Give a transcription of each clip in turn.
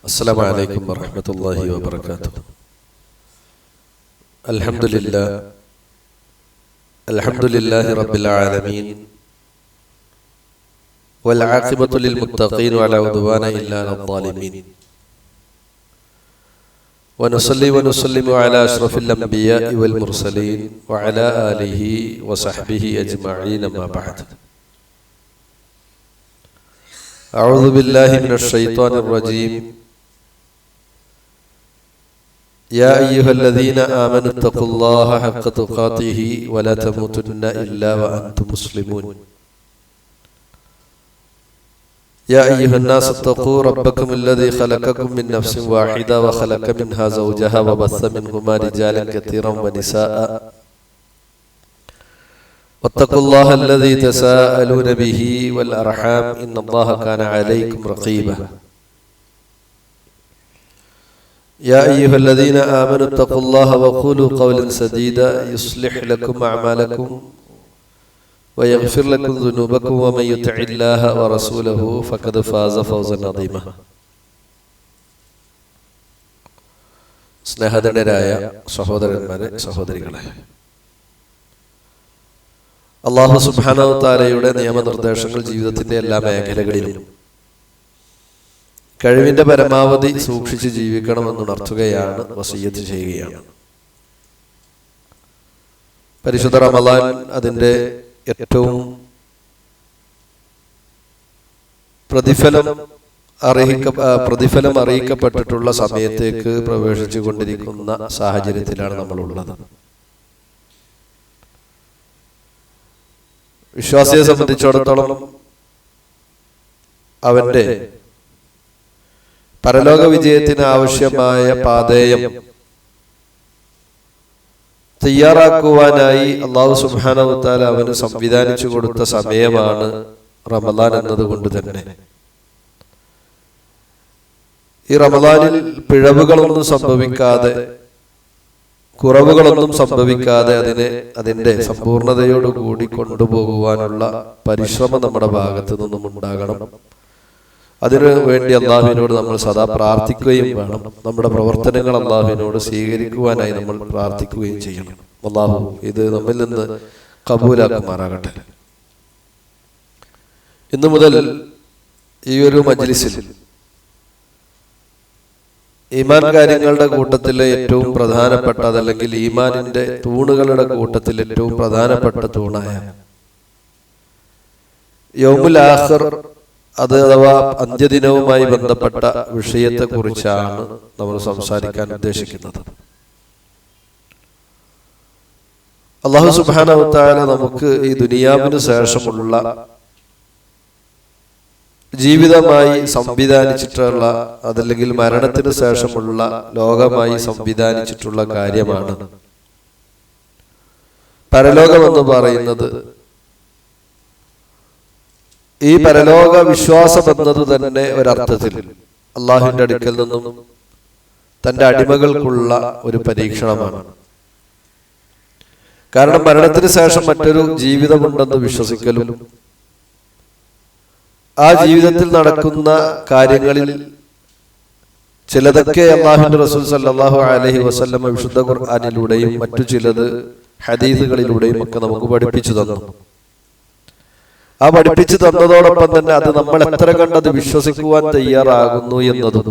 السلام عليكم ورحمة الله وبركاته. الحمد لله رب العالمين، والعاقبة للمتقين ولا عدوان إلا على الظالمين، ونصلي ونسلم على أشرف الأنبياء والمرسلين وعلى آله وصحبه أجمعين، ما بعد. أعوذ بالله من الشيطان الرجيم. يا أيها الذين آمنوا اتقوا الله حق تقاته ولا تموتن إلا وأنتم مسلمون. يا أيها الناس اتقوا ربكم الذي خلقكم من نفس واحدة وخلق منها زوجها وبث منهما رجالا كثيرا ونساء، واتقوا الله الذي تساءلون به والأرحام إن الله كان عليكم رقيبا. يا أيها الذين آمنوا اتقوا الله وقولوا قولا سديدا يصلح لكم أعمالكم ويغفر لكم ذنوبكم ومن يطع الله ورسوله فقد فاز فوزا عظيما. സ്നേഹധന്യരായ സഹോദരന്മാരെ, സഹോദരികളെ, അല്ലാഹു സുബ്ഹാനഹു തആലയുടെ നിയമനിർദ്ദേശങ്ങൾ ജീവിതത്തിന്റെ എല്ലാ മേഖലകളിലും കഴിവിന്റെ പരമാവധി സൂക്ഷിച്ച് ജീവിക്കണമെന്നുണർത്തുകയാണ്, വസിയ്യത്ത് ചെയ്യുകയാണ്. പരിശുദ്ധ റമളാൻ അതിന്റെ ഏറ്റവും പ്രതിഫലം അറിയിക്കപ്പെട്ടിട്ടുള്ള സമയത്തേക്ക് പ്രവേശിച്ചു കൊണ്ടിരിക്കുന്ന സാഹചര്യത്തിലാണ് നമ്മളുള്ളത്. വിശ്വാസിയെ സംബന്ധിച്ചിടത്തോളം അവന്റെ പരലോക വിജയത്തിന് ആവശ്യമായ പാഥേയം തയ്യാറാക്കുവാനായി അല്ലാഹു സുബ്ഹാനഹു തആല അവന് സംവിധാനിച്ചു കൊടുത്ത സമയമാണ് റമളാൻ എന്നതുകൊണ്ട് തന്നെ ഈ റമളാനിൽ പിഴവുകളൊന്നും സംഭവിക്കാതെ, കുറവുകളൊന്നും സംഭവിക്കാതെ അതിന്റെ സമ്പൂർണതയോടുകൂടി കൊണ്ടുപോകുവാനുള്ള പരിശ്രമം നമ്മുടെ ഭാഗത്തു നിന്നും ഉണ്ടാകണം. അതിനു വേണ്ടി അല്ലാഹുവിനോട് നമ്മൾ സദാ പ്രാർത്ഥിക്കുകയും വേണം. നമ്മുടെ പ്രവർത്തനങ്ങൾ അല്ലാഹുവിനോട് സ്വീകരിക്കുവാനായി നമ്മൾ പ്രാർത്ഥിക്കുകയും ചെയ്യണം. അല്ലാഹു ഇത് നമ്മിൽ നിന്ന് കബൂലാക്കുമാറാകട്ടെ. ഇന്നു മുതൽ ഈ ഒരു മജ്ലിസിൽ ഈമാൻ കാര്യങ്ങളുടെ കൂട്ടത്തിലെ ഏറ്റവും പ്രധാനപ്പെട്ട, അതല്ലെങ്കിൽ ഈമാനിന്റെ തൂണുകളുടെ കൂട്ടത്തിൽ ഏറ്റവും പ്രധാനപ്പെട്ട തൂണായ യൗമുൽ ആഖിർ, അത് അഥവാ അന്ത്യദിനവുമായി ബന്ധപ്പെട്ട വിഷയത്തെ കുറിച്ചാണ് നമ്മൾ സംസാരിക്കാൻ ഉദ്ദേശിക്കുന്നത്. അല്ലാഹു സുബ്ഹാനഹു തആല നമുക്ക് ഈ ദുനിയാവിന് ശേഷമുള്ള ജീവിതമായി സംവിധാനിച്ചിട്ടുള്ള, അതല്ലെങ്കിൽ മരണത്തിന് ശേഷമുള്ള ലോകമായി സംവിധാനിച്ചിട്ടുള്ള കാര്യമാണ് പരലോകം എന്ന് പറയുന്നത്. ഈ പരലോക വിശ്വാസം എന്നത് തന്നെ ഒരർത്ഥത്തിൽ അള്ളാഹുവിന്റെ അടുക്കൽ നിന്നും തന്റെ അടിമകൾക്കുള്ള ഒരു പരീക്ഷണമാണ്. കാരണം മരണത്തിന് ശേഷം മറ്റൊരു ജീവിതമുണ്ടെന്ന് വിശ്വസിക്കലും ആ ജീവിതത്തിൽ നടക്കുന്ന കാര്യങ്ങളിൽ ചിലതൊക്കെ അല്ലാഹുവിന്റെ റസൂൽ സല്ലല്ലാഹു അലൈഹി വസല്ലം വിശുദ്ധ ഖുർആനിലൂടെയും മറ്റു ചിലത് ഹദീസുകളിലൂടെയും ഒക്കെ നമുക്ക് പഠിപ്പിച്ചു തന്നു. ആ പഠിപ്പിച്ചു തന്നതോടൊപ്പം തന്നെ അത് നമ്മൾ എത്ര കണ്ടത് വിശ്വസിക്കുവാൻ തയ്യാറാകുന്നു എന്നതും,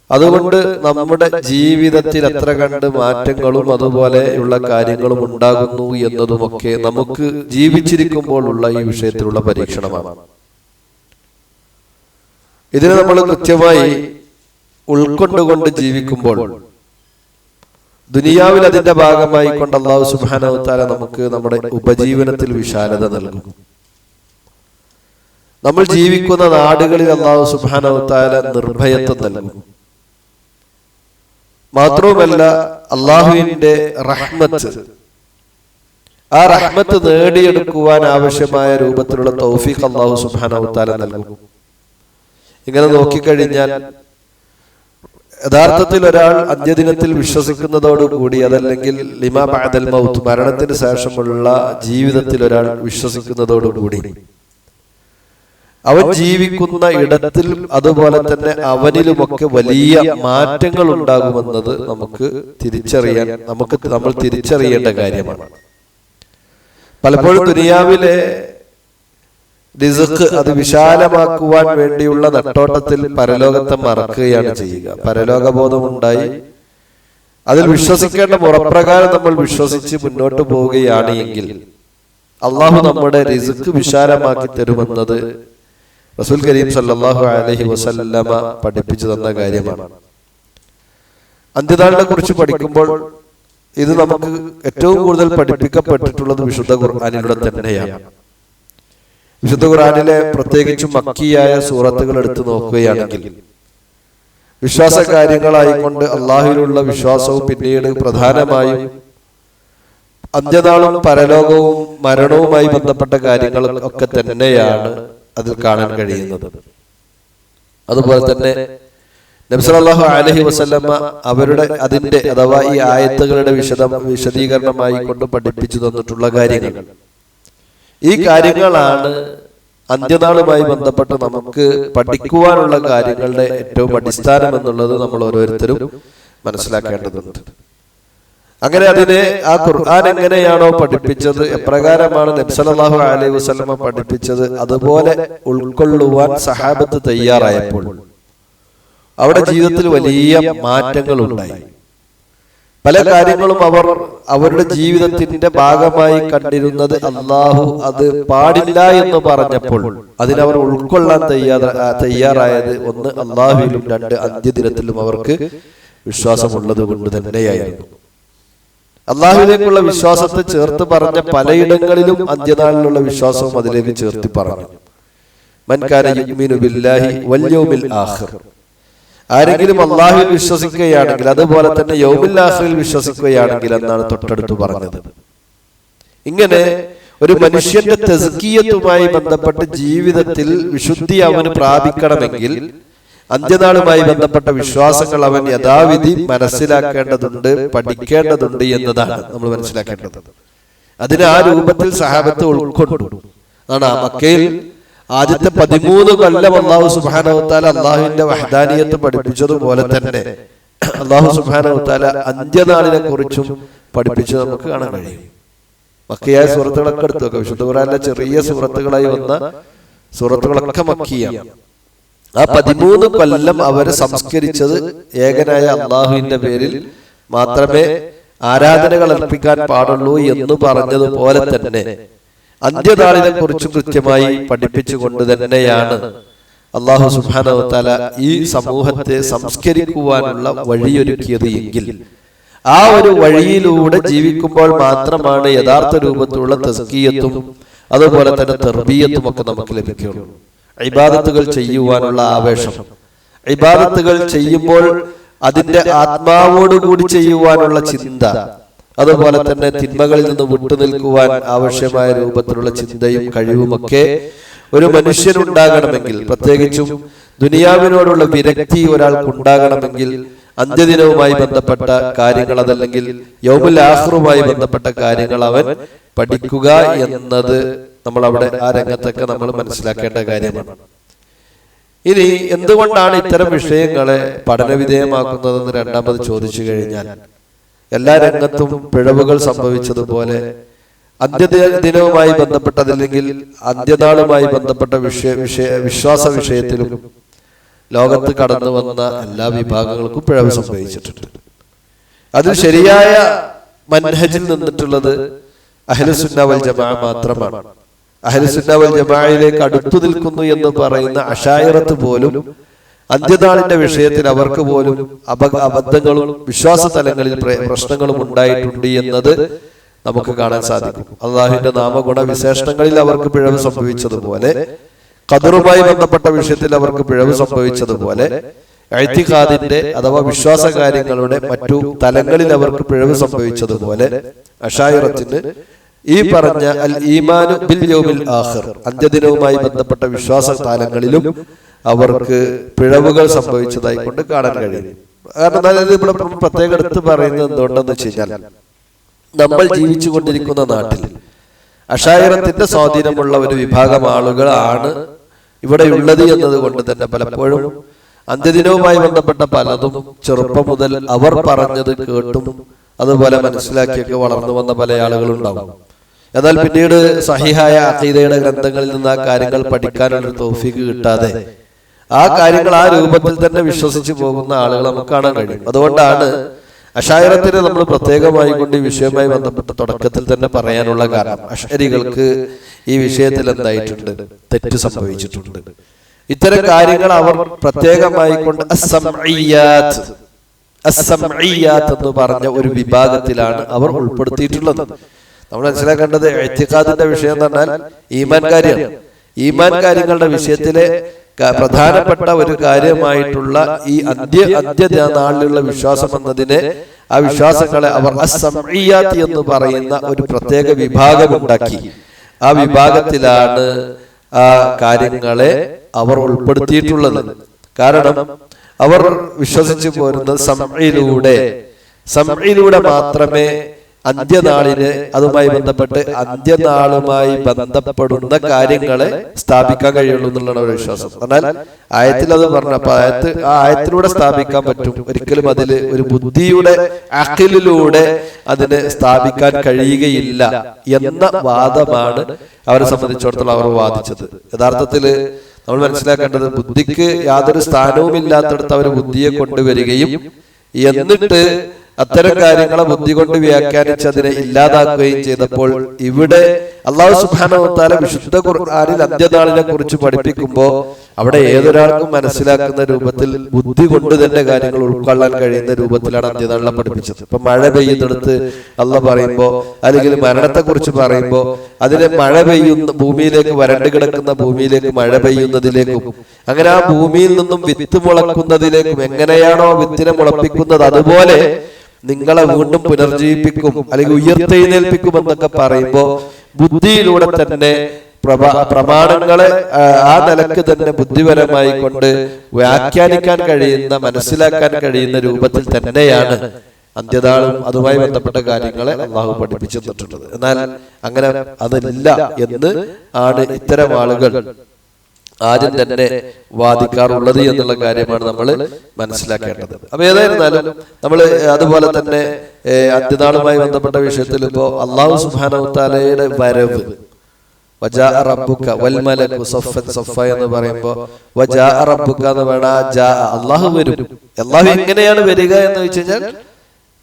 അതുകൊണ്ട് നമ്മുടെ ജീവിതത്തിൽ എത്ര കണ്ട് മാറ്റങ്ങളും അതുപോലെയുള്ള കാര്യങ്ങളും ഉണ്ടാകുന്നു എന്നതുമൊക്കെ നമുക്ക് ജീവിച്ചിരിക്കുമ്പോൾ ഉള്ള ഈ വിഷയത്തിലുള്ള പരീക്ഷണമാണ്. ഇതിനെ നമ്മൾ കൃത്യമായി ഉൾക്കൊണ്ടുകൊണ്ട് ജീവിക്കുമ്പോൾ ദുനിയാവിൽ അതിന്റെ ഭാഗമായി കൊണ്ട് അല്ലാഹു സുബ്ഹാനഹു തആല നമുക്ക് നമ്മുടെ ഉപജീവനത്തിൽ വിശാലത നൽകും. നമ്മൾ ജീവിക്കുന്ന നാടുകളിൽ അല്ലാഹു സുബ്ഹാനഹു തആല നിർഭയത്വം നൽകും. മാത്രവുമല്ല, അല്ലാഹുവിന്റെ റഹ്മത്ത്, ആ റഹ്മത്ത് നേടിയെടുക്കുവാൻ ആവശ്യമായ രൂപത്തിലുള്ള തൗഫീഖ് അല്ലാഹു സുബ്ഹാനഹു തആല നൽകും. ഇങ്ങനെ നോക്കിക്കഴിഞ്ഞാൽ യഥാർത്ഥത്തിൽ ഒരാൾ അന്ത്യദിനത്തിൽ വിശ്വസിക്കുന്നതോടുകൂടി, അതല്ലെങ്കിൽ ലിമാ ബഅദൽ മൗത്ത്, മരണത്തിന് ശേഷമുള്ള ജീവിതത്തിൽ ഒരാൾ വിശ്വസിക്കുന്നതോടുകൂടി അവൻ ജീവിക്കുന്ന ഇടത്തിൽ അതുപോലെ തന്നെ അവനിലുമൊക്കെ വലിയ മാറ്റങ്ങൾ ഉണ്ടാകുമെന്നത് നമ്മൾ തിരിച്ചറിയേണ്ട കാര്യമാണ്. പലപ്പോഴും ദുനിയാവിലെ റിസ്ക് അത് വിശാലമാക്കുവാൻ വേണ്ടിയുള്ള നെട്ടോട്ടത്തിൽ പരലോകത്തെ മറക്കുകയാണ് ചെയ്യുക. പരലോകബോധമുണ്ടായി അതിൽ വിശ്വസിക്കേണ്ട മുറപ്രകാരം നമ്മൾ വിശ്വസിച്ച് മുന്നോട്ട് പോവുകയാണ് എങ്കിൽ അള്ളാഹു നമ്മുടെ റിസ്ക് വിശാലമാക്കി തരുമെന്നത് റസൂൽ കരീം സല്ലല്ലാഹു അലൈഹി വസല്ലമ പഠിപ്പിച്ചു തന്ന കാര്യമാണ്. അന്ത്യനാളിനെ കുറിച്ച് പഠിക്കുമ്പോൾ ഇത് നമുക്ക് ഏറ്റവും കൂടുതൽ പഠിപ്പിക്കപ്പെട്ടിട്ടുള്ളത് വിശുദ്ധ ഖുർആനിലൂടെ തന്നെയാണ്. വിശുദ്ധ ഖുർആനിലെ പ്രത്യേകിച്ചും മക്കിയായ സൂറത്തുകൾ എടുത്തു നോക്കുകയാണെങ്കിൽ വിശ്വാസ കാര്യങ്ങളായിക്കൊണ്ട് അള്ളാഹുവിലുള്ള വിശ്വാസവും പിന്നീട് പ്രധാനമായും അന്ത്യനാളും പരലോകവും മരണവുമായി ബന്ധപ്പെട്ട കാര്യങ്ങൾ ഒക്കെ തന്നെയാണ് അതിൽ കാണാൻ കഴിയുന്നത്. അതുപോലെ തന്നെ നബി സല്ലല്ലാഹു അലൈഹി വസല്ലമ അതിന്റെ അഥവാ ഈ ആയത്തുകളുടെ വിശദീകരണമായി കൊണ്ട് പഠിപ്പിച്ചു തന്നിട്ടുള്ള കാര്യങ്ങൾ, ഈ കാര്യങ്ങളാണ് അന്ത്യനാളുമായി ബന്ധപ്പെട്ട് നമുക്ക് പഠിക്കുവാനുള്ള കാര്യങ്ങളുടെ ഏറ്റവും അടിസ്ഥാനം എന്നുള്ളത് നമ്മൾ ഓരോരുത്തരും മനസ്സിലാക്കേണ്ടതുണ്ട്. അങ്ങനെ അതിനെ ആ ഖുർആൻ എങ്ങനെയാണോ പഠിപ്പിച്ചത്, എപ്രകാരമാണ് നബി സല്ലല്ലാഹു അലൈഹി വസല്ലമ പഠിപ്പിച്ചത്, അതുപോലെ ഉൾക്കൊള്ളുവാൻ സഹാബത്ത് തയ്യാറായപ്പോൾ അവിടെ ജീവിതത്തിൽ വലിയ മാറ്റങ്ങൾ ഉണ്ടായി. പല കാര്യങ്ങളും അവർ അവരുടെ ജീവിതത്തിന്റെ ഭാഗമായി കണ്ടിരുന്നത് അള്ളാഹു അത് പാടില്ല എന്ന് പറഞ്ഞപ്പോൾ അതിനവർ ഉൾക്കൊള്ളാൻ തയ്യാറായത് ഒന്ന് അള്ളാഹുവിലും, രണ്ട് അന്ത്യദിനത്തിലും അവർക്ക് വിശ്വാസമുള്ളത് കൊണ്ട് തന്നെയായിരുന്നു. അള്ളാഹുവിലേക്കുള്ള വിശ്വാസത്തെ ചേർത്ത് പറഞ്ഞ പലയിടങ്ങളിലും അന്ത്യനാളിലുള്ള വിശ്വാസവും അതിലേക്ക് ചേർത്ത് പറഞ്ഞു. മൻ കാന യുഅ്മിനു ബില്ലാഹി വൽ യൗമിൽ ആഖിർ, ആരെങ്കിലും അള്ളാഹുവിൽ വിശ്വസിക്കുകയാണെങ്കിൽ അതുപോലെ തന്നെ യൗമുൽ ആഖിറിൽ വിശ്വസിക്കുകയാണെങ്കിൽ എന്നാണ് തൊട്ടടുത്ത് പറഞ്ഞത്. ഇങ്ങനെ ഒരു മനുഷ്യന്റെ തസ്കിയത്തുമായി ബന്ധപ്പെട്ട് ജീവിതത്തിൽ വിശുദ്ധി അവന് പ്രാപിക്കണമെങ്കിൽ അന്ത്യനാളുമായി ബന്ധപ്പെട്ട വിശ്വാസങ്ങൾ അവൻ യഥാവിധി മനസ്സിലാക്കേണ്ടതുണ്ട്, പഠിക്കേണ്ടതുണ്ട് എന്നതാണ് നമ്മൾ മനസ്സിലാക്കേണ്ടത്. അതിന് ആ രൂപത്തിൽ സഹാബത്ത് ഉൾക്കൊണ്ടു. അതാണ് മക്കയിൽ ആദ്യത്തെ 13 കൊല്ലം അല്ലാഹു സുബ്ഹാനഹു വ തആല അല്ലാഹുവിന്റെ വഹ്ദാനിയത്ത് പഠിപ്പിച്ചതുപോലെ തന്നെ അല്ലാഹു സുബ്ഹാനഹു വ തആല അന്ത്യനാളിനെ കുറിച്ചും പഠിപ്പിച്ചു നമുക്ക് കാണാൻ കഴിയും. മക്കയായ സൂറത്തുകളൊക്കെ എടുത്തു നോക്കാം. വിശുദ്ധ ഖുർആനിലെ ചെറിയ സൂറത്തുകളായി വന്ന സൂറത്തുകളൊക്കെ മക്കിയാണ്. ആ 13 കൊല്ലം അവരെ സംസ്കരിച്ചത് ഏകനായ അള്ളാഹുവിന്റെ പേരിൽ മാത്രമേ ആരാധനകൾ അർപ്പിക്കാൻ പാടുള്ളൂ എന്ന് പറഞ്ഞതുപോലെ തന്നെ അന്ത്യനാളിനെ കുറിച്ച് കൃത്യമായി പഠിപ്പിച്ചുകൊണ്ട് തന്നെയാണ് അല്ലാഹു സുബ്ഹാനഹു വ തആല ഈ സമൂഹത്തെ സംസ്കരിക്കുവാനുള്ള വഴിയൊരുക്കിയത് എങ്കിൽ ആ ഒരു വഴിയിലൂടെ ജീവിക്കുമ്പോൾ മാത്രമാണ് യഥാർത്ഥ രൂപത്തിലുള്ള തസ്കിയത്തും അതുപോലെ തന്നെ തർബിയത്തും ഒക്കെ നമുക്ക് ലഭിക്കുകയുള്ളൂ. ഇബാദത്തുകൾ ചെയ്യുവാനുള്ള ആവേശം, ഇബാദത്തുകൾ ചെയ്യുമ്പോൾ അതിന്റെ ആത്മാവോടുകൂടി ചെയ്യുവാനുള്ള ചിന്ത, അതുപോലെ തന്നെ തിന്മകളിൽ നിന്ന് വിട്ടുനിൽക്കുവാൻ ആവശ്യമായ രൂപത്തിലുള്ള ചിന്തയും കഴിവുമൊക്കെ ഒരു മനുഷ്യനുണ്ടാകണമെങ്കിൽ, പ്രത്യേകിച്ചും ദുനിയാവിനോടുള്ള വിരക്തി ഒരാൾക്കുണ്ടാകണമെങ്കിൽ അന്ത്യദിനവുമായി ബന്ധപ്പെട്ട കാര്യങ്ങൾ അതല്ലെങ്കിൽ യൗമുൽ ആഖിറുമായി ബന്ധപ്പെട്ട കാര്യങ്ങൾ അവൻ പഠിക്കുക എന്നത് നമ്മൾ അവിടെ ആ രംഗത്തൊക്കെ നമ്മൾ മനസ്സിലാക്കേണ്ട കാര്യമാണ്. ഇനി എന്തുകൊണ്ടാണ് ഇത്തരം വിഷയങ്ങളെ പഠനവിധേയമാക്കുന്നതെന്ന് രണ്ടാമത് ചോദിച്ചു കഴിഞ്ഞാൽ, എല്ലാ രംഗത്തും പിഴവുകൾ സംഭവിച്ചതുപോലെ അന്ത്യദിനവുമായി ബന്ധപ്പെട്ടതല്ലെങ്കിൽ അന്ത്യനാളുമായി ബന്ധപ്പെട്ട വിശ്വാസ വിഷയത്തിലും ലോകത്ത് കടന്നു വന്ന എല്ലാ വിഭാഗങ്ങൾക്കും പിഴവ് സംഭവിച്ചിട്ടുണ്ട്. അതിൽ ശരിയായ മൻഹജിൽ നിന്നിട്ടുള്ളത് അഹ്ലുസുന്ന വൽ ജമാഅ മാത്രമാണ്. അഹ്ലുസുന്ന വൽ ജമാഅയിലേക്ക് അടുത്തു നിൽക്കുന്നു എന്ന് പറയുന്ന അശായിറത്ത് പോലും അന്ത്യനാളിന്റെ വിഷയത്തിൽ അവർക്ക് പോലും അബദ്ധങ്ങളും വിശ്വാസ തലങ്ങളിൽ പ്രശ്നങ്ങളും ഉണ്ടായിട്ടുണ്ട് എന്നത് നമുക്ക് കാണാൻ സാധിക്കും. അള്ളാഹുവിന്റെ നാമഗുണ വിശേഷണങ്ങളിൽ അവർക്ക് പിഴവ് സംഭവിച്ചതുപോലെ, ഖദറുമായി ബന്ധപ്പെട്ട വിഷയത്തിൽ അവർക്ക് പിഴവ് സംഭവിച്ചതുപോലെ, ഇഅ്തിഖാദിന്റെ അഥവാ വിശ്വാസ കാര്യങ്ങളുടെ മറ്റു തലങ്ങളിൽ അവർക്ക് പിഴവ് സംഭവിച്ചതുപോലെ അശായിറത്തിന് ഈ പറഞ്ഞ അൽ ഈമാനു ബിൽ യൗമിൽ ആഖിർ അന്ത്യദിനവുമായി ബന്ധപ്പെട്ട വിശ്വാസ താലങ്ങളിലും അവർക്ക് പിഴവുകൾ സംഭവിച്ചതായി കൊണ്ട് കാണാൻ കഴിയും. കാരണം ഇവിടെ പ്രത്യേകം എടുത്ത് പറയുന്നത് എന്തുകൊണ്ടെന്ന് വെച്ച് കഴിഞ്ഞാൽ, നമ്മൾ ജീവിച്ചു കൊണ്ടിരിക്കുന്ന നാട്ടിൽ അശായിറത്തിന്റെ സ്വാധീനമുള്ള ഒരു വിഭാഗം ആളുകളാണ് ഇവിടെ ഉള്ളത് എന്നതുകൊണ്ട് തന്നെ പലപ്പോഴും അന്ത്യദിനവുമായി ബന്ധപ്പെട്ട പലതും ചെറുപ്പം മുതൽ അവർ പറഞ്ഞത് കേട്ടും അതുപോലെ മനസ്സിലാക്കിയൊക്കെ വളർന്നു വന്ന പല ആളുകളുണ്ടാവും. എന്നാൽ പിന്നീട് സഹിഹായ അഖീദയുടെ ഗ്രന്ഥങ്ങളിൽ നിന്ന് ആ കാര്യങ്ങൾ പഠിക്കാനുള്ള തൗഫീഖ് കിട്ടാതെ ആ കാര്യങ്ങൾ ആ രൂപത്തിൽ തന്നെ വിശ്വസിച്ച് പോകുന്ന ആളുകൾ നമുക്ക് കാണാൻ കഴിയും. അതുകൊണ്ടാണ് അശായറത്തിന് നമ്മൾ പ്രത്യേകമായി കൊണ്ട് ഈ വിഷയവുമായി ബന്ധപ്പെട്ട തുടക്കത്തിൽ തന്നെ പറയാനുള്ള കാരണം, അശ്അരികൾക്ക് ഈ വിഷയത്തിൽ എന്തായിട്ടുണ്ട്, തെറ്റ് സംഭവിച്ചിട്ടുണ്ട്. ഇത്തരം കാര്യങ്ങൾ അവർ പ്രത്യേകമായി കൊണ്ട് അസ്സംഇയ്യാത്ത് എന്ന് പറഞ്ഞ ഒരു വിഭാഗത്തിലാണ് അവർ ഉൾപ്പെടുത്തിയിട്ടുള്ളത്. നമ്മൾ മനസ്സിലാക്കേണ്ടത് ഇഅ്തിഖാദിന്റെ വിഷയം എന്ന് പറഞ്ഞാൽ ഈമാൻ കാര്യമാണ്. ഈമാൻ കാര്യങ്ങളുടെ വിഷയത്തിലെ പ്രധാനപ്പെട്ട ഒരു കാര്യമായിട്ടുള്ള ഈ അന്ത്യനാളിലുള്ള വിശ്വാസം എന്നതിനെ, ആ വിശ്വാസങ്ങളെ അവർ അസ്സംഇയ്യാത്ത് എന്ന് പറയുന്ന ഒരു പ്രത്യേക വിഭാഗം ഉണ്ടാക്കി. ആ വിഭാഗത്തിലാണ് ആ കാര്യങ്ങളെ അവർ ഉൾപ്പെടുത്തിയിട്ടുള്ളത്. കാരണം അവർ വിശ്വസിച്ചു പോരുന്നത് സംഇലൂടെ മാത്രമേ അന്ത്യനാളിന് അതുമായി ബന്ധപ്പെട്ട് അന്ത്യനാളുമായി ബന്ധപ്പെടുന്ന കാര്യങ്ങളെ സ്ഥാപിക്കാൻ കഴിയുള്ളൂ എന്നുള്ളതാണ് ഒരു വിശ്വാസം. എന്നാൽ ആയത്തിൽ അത് പറഞ്ഞപ്പോ ആ ആയത്തിലൂടെ സ്ഥാപിക്കാൻ പറ്റും, ഒരിക്കലും അതിൽ ഒരു ബുദ്ധിയുടെ അഖിലിലൂടെ അതിനെ സ്ഥാപിക്കാൻ കഴിയുകയില്ല എന്ന വാദമാണ് അവരെ സംബന്ധിച്ചിടത്തോളം അവർ വാദിച്ചത്. യഥാർത്ഥത്തില് നമ്മൾ മനസ്സിലാക്കേണ്ടത്, ബുദ്ധിക്ക് യാതൊരു സ്ഥാനവും ഇല്ലാത്തടത്ത് അവർ ബുദ്ധിയെ കൊണ്ടുവരികയും എന്നിട്ട് അത്തരം കാര്യങ്ങളെ ബുദ്ധി കൊണ്ട് വ്യാഖ്യാനിച്ച് അതിനെ ഇല്ലാതാക്കുകയും ചെയ്തപ്പോൾ, ഇവിടെ അല്ലാഹു സുബ്ഹാനഹു വ തആല വിശുദ്ധ ഖുർആനിൽ അന്ത്യനാളിനെ കുറിച്ച് പഠിപ്പിക്കുമ്പോൾ അവിടെ ഏതൊരാൾക്കും മനസ്സിലാക്കുന്ന രൂപത്തിൽ ബുദ്ധി കൊണ്ട് തന്നെ കാര്യങ്ങൾ ഉൾക്കൊള്ളാൻ കഴിയുന്ന രൂപത്തിലാണ് അന്ത്യനാളിനെ പഠിപ്പിച്ചത്. ഇപ്പൊ മഴ പെയ്യുന്നിടത്ത് അള്ളാഹ് പറയുമ്പോ, അല്ലെങ്കിൽ മരണത്തെ കുറിച്ച് പറയുമ്പോൾ അതിനെ മഴ പെയ്യുന്ന ഭൂമിയിലേക്ക്, വരണ്ടു കിടക്കുന്ന ഭൂമിയിലേക്ക് മഴ പെയ്യുന്നതിലേക്കും, അങ്ങനെ ആ ഭൂമിയിൽ നിന്നും വിത്ത് മുളക്കുന്നതിലേക്കും, എങ്ങനെയാണോ വിത്തിനെ മുളപ്പിക്കുന്നത് അതുപോലെ നിങ്ങളെ വീണ്ടും പുനർജീവിപ്പിക്കും അല്ലെങ്കിൽ ഉയർത്തെഴുന്നേൽപ്പിക്കും എന്നൊക്കെ പറയുമ്പോ ബുദ്ധിയിലൂടെ തന്നെ പ്രമാണങ്ങളെ ആ നിലക്ക് തന്നെ ബുദ്ധിപരമായി കൊണ്ട് വ്യാഖ്യാനിക്കാൻ കഴിയുന്ന, മനസ്സിലാക്കാൻ കഴിയുന്ന രൂപത്തിൽ തന്നെയാണ് അന്ത്യനാളും അതുമായി ബന്ധപ്പെട്ട കാര്യങ്ങളെ അള്ളാഹു പഠിപ്പിച്ചു തന്നിട്ടുള്ളത്. എന്നാൽ അങ്ങനെ അതില്ല എന്ന് ആണ് ഇത്തരം ആളുകൾ ആദ്യം തന്നെ വാദിക്കാറുള്ളത് എന്നുള്ള കാര്യമാണ് നമ്മൾ മനസ്സിലാക്കേണ്ടത്. അപ്പൊ ഏതായിരുന്നാലും നമ്മൾ അതുപോലെ തന്നെ അന്ത്യനാളുമായി ബന്ധപ്പെട്ട വിഷയത്തിൽ ഇപ്പോ അല്ലാഹു സുബ്ഹാനഹു വ തആലയുടെ വരവ്, വജാഅ റബ്ബുക വൽ മലകു സഫൻ സഫ എന്ന് പറയുമ്പോൾ വജാഅ റബ്ബുക എന്ന് വേണം, അല്ലാഹു വരും. അല്ലാഹു എങ്ങനെയാണ് വരിക എന്ന് വെച്ച് കഴിഞ്ഞാൽ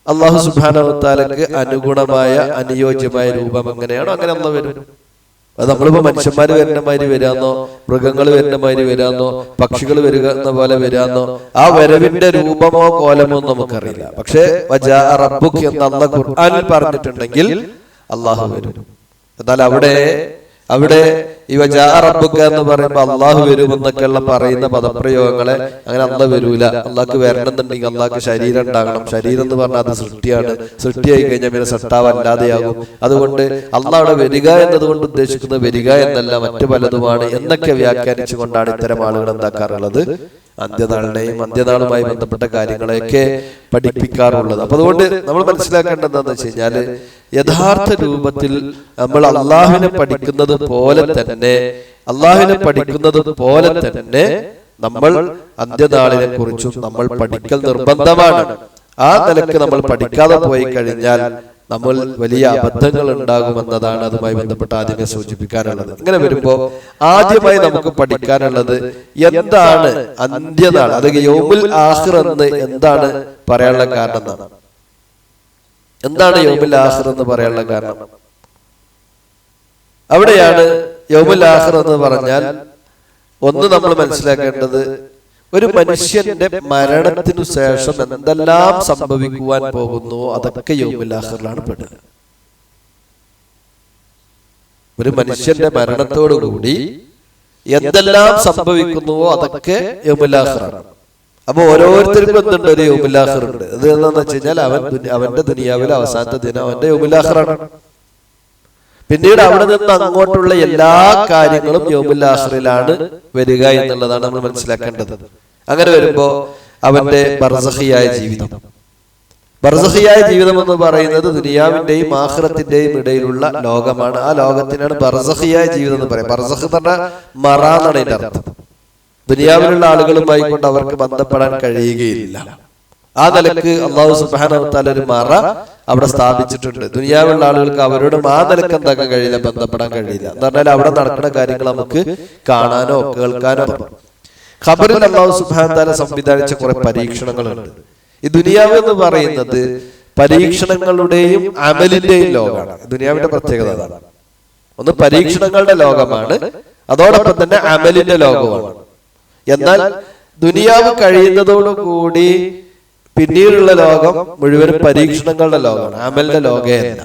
അല്ലാഹു സുബ്ഹാനഹു വ തആലക്ക് അനുഗുണമായ അനുയോജ്യമായ രൂപം എങ്ങനെയാണോ അങ്ങനെ അല്ലാഹു വരും. അത് നമ്മളിപ്പോ മനുഷ്യന്മാര് വരുന്ന മാതിരി വരാന്നോ, മൃഗങ്ങൾ വരുന്ന മാതിരി വരാന്നോ, പക്ഷികൾ വരുന്ന പോലെ വരാന്നോ, ആ വരവിന്റെ രൂപമോ കോലമോ നമുക്കറിയില്ല. പക്ഷെ വജാഅ റബ്ബുക എന്ന് അല്ലാഹു ഖുർആനിൽ പറഞ്ഞിട്ടുണ്ടെങ്കിൽ അല്ലാഹു വരും. എന്നാൽ അവിടെ ഈ വജാഅ റബ്ബുക എന്ന് പറയുമ്പോൾ അല്ലാഹു വരും എന്നൊക്കെയുള്ള പറയുന്ന പദപ്രയോഗങ്ങളെ അങ്ങനെ അല്ലാഹു വരൂല. അല്ലാഹ്ക്ക് വരണമെന്നുണ്ടെങ്കിൽ അല്ലാഹ്ക്ക് ശരീരം ഉണ്ടാകണം. ശരീരം എന്ന് പറഞ്ഞാൽ അത് സൃഷ്ടിയാണ്. സൃഷ്ടിയായി കഴിഞ്ഞാൽ പിന്നെ സൃഷ്ടാവ് അല്ലാതെയാകും. അതുകൊണ്ട് അല്ലാഹ് അവിടെ വരിക എന്നതുകൊണ്ട് ഉദ്ദേശിക്കുന്നത് വരിക എന്നല്ല, മറ്റു പലതുമാണ് എന്നൊക്കെ വ്യാഖ്യാനിച്ചുകൊണ്ടാണ് ഇത്തരം ആളുകൾ എന്താക്കാറുള്ളത്, അന്ത്യനാളിനെയും അന്ത്യനാളുമായി ബന്ധപ്പെട്ട കാര്യങ്ങളെയൊക്കെ പഠിപ്പിക്കാറുള്ളത്. അപ്പൊ അതുകൊണ്ട് നമ്മൾ മനസ്സിലാക്കേണ്ടത് എന്താണെന്ന് വെച്ച് കഴിഞ്ഞാല്, യഥാർത്ഥ രൂപത്തിൽ നമ്മൾ അള്ളാഹുവിനെ പഠിക്കുന്നത് പോലെ തന്നെ നമ്മൾ അന്ത്യനാളിനെ കുറിച്ചും നമ്മൾ പഠിക്കൽ നിർബന്ധമാണ്. ആ നിലക്ക് നമ്മൾ പഠിക്കാതെ പോയി കഴിഞ്ഞാൽ നമ്മൾ വലിയ അബദ്ധങ്ങൾ ഉണ്ടാകുമെന്നതാണ് അതുമായി ബന്ധപ്പെട്ട് ആദ്യമേ സൂചിപ്പിക്കാനുള്ളത്. ഇങ്ങനെ വരുമ്പോ ആദ്യമായി നമുക്ക് പഠിക്കാനുള്ളത് എന്താണ് അന്ത്യനാൾ, അല്ലെങ്കിൽ യൗമുൽ ആഖിർ എന്ന് എന്താണ് പറയാനുള്ള കാരണം എന്നാണ്. എന്താണ് യൗമുൽ ആഖിർ എന്ന് പറയാനുള്ള കാരണം? അവിടെയാണ് യൗമുൽ ആഖിർ എന്ന് പറഞ്ഞാൽ ഒന്ന് നമ്മൾ മനസ്സിലാക്കേണ്ടത്, ഒരു മനുഷ്യന്റെ മരണത്തിനു ശേഷം എന്തെല്ലാം സംഭവിക്കുവാൻ പോകുന്നു അതൊക്കെ യൗമുൽ ആഖിറിലാണ് പെടുക. ഒരു മനുഷ്യന്റെ മരണത്തോടുകൂടി എന്തെല്ലാം സംഭവിക്കുന്നുവോ അതൊക്കെ യൗമുൽ ആഖിറാണ്. അപ്പൊ ഓരോരുത്തർക്കും എന്തുണ്ട്, ഒരു യൗമുൽ ആഖിർ ഉണ്ട്. അത് എന്താണെന്ന് വെച്ച് കഴിഞ്ഞാൽ അവന്റെ ദുനിയാവിലെ അവസാനത്തെ ദിനം അവന്റെ യൗമുൽ ആഖിറാണ്. പിന്നീട് അവിടെ നിന്ന് അങ്ങോട്ടുള്ള എല്ലാ കാര്യങ്ങളും യൗമുൽ ആഖിറിലാണ് വരിക എന്നുള്ളതാണ് നമ്മൾ മനസ്സിലാക്കേണ്ടത്. അങ്ങനെ വരുമ്പോ അവന്റെ ബർസഖിയായ ജീവിതം, ബർസഖിയായ ജീവിതം എന്ന് പറയുന്നത് ദുനിയാവിന്റെയും ആഖിറത്തിന്റെയും ഇടയിലുള്ള ലോകമാണ്. ആ ലോകത്തിനാണ് ബർസഖിയായ ജീവിതം എന്ന് പറയുന്നത്. ബർസഖ് എന്ന് പറഞ്ഞാൽ മറ എന്നാണ് അതിന്റെ അർത്ഥം. ദുനിയാവിലുള്ള ആളുകളുമായി കൊണ്ട് അവർക്ക് ബന്ധപ്പെടാൻ കഴിയുകയില്ല. ആ നിലക്ക് അല്ലാഹു സുബ്ഹാനഹു വ തആല ഒരു മറ അവിടെ സ്ഥാപിച്ചിട്ടുണ്ട്. ദുനിയാവിലുള്ള ആളുകൾക്ക് അവരോട് ആ നിലക്ക് എന്താക്കാൻ കഴിയില്ല, ബന്ധപ്പെടാൻ കഴിയില്ല. എന്ന് പറഞ്ഞാൽ അവിടെ നടക്കുന്ന കാര്യങ്ങൾ നമുക്ക് കാണാനോ കേൾക്കാനോ. ഖബറിൽ അല്ലാഹു സുബ്ഹാനഹു വ തആല സംവിധാനിച്ച കുറെ പരീക്ഷണങ്ങളുണ്ട്. ഈ ദുനിയാവ് എന്ന് പറയുന്നത് പരീക്ഷണങ്ങളുടെയും അമലിന്റെയും ലോകമാണ്. ദുനിയാവിന്റെ പ്രത്യേകത അതാണ്. ഒന്ന് പരീക്ഷണങ്ങളുടെ ലോകമാണ്, അതോടൊപ്പം തന്നെ അമലിന്റെ ലോകമാണ്. എന്നാൽ ദുനിയാവ് കഴിയുന്നതോടുകൂടി പിന്നീടുള്ള ലോകം മുഴുവനും പരീക്ഷണങ്ങളുടെ ലോകമാണ്, അമലിന്റെ ലോകയല്ല.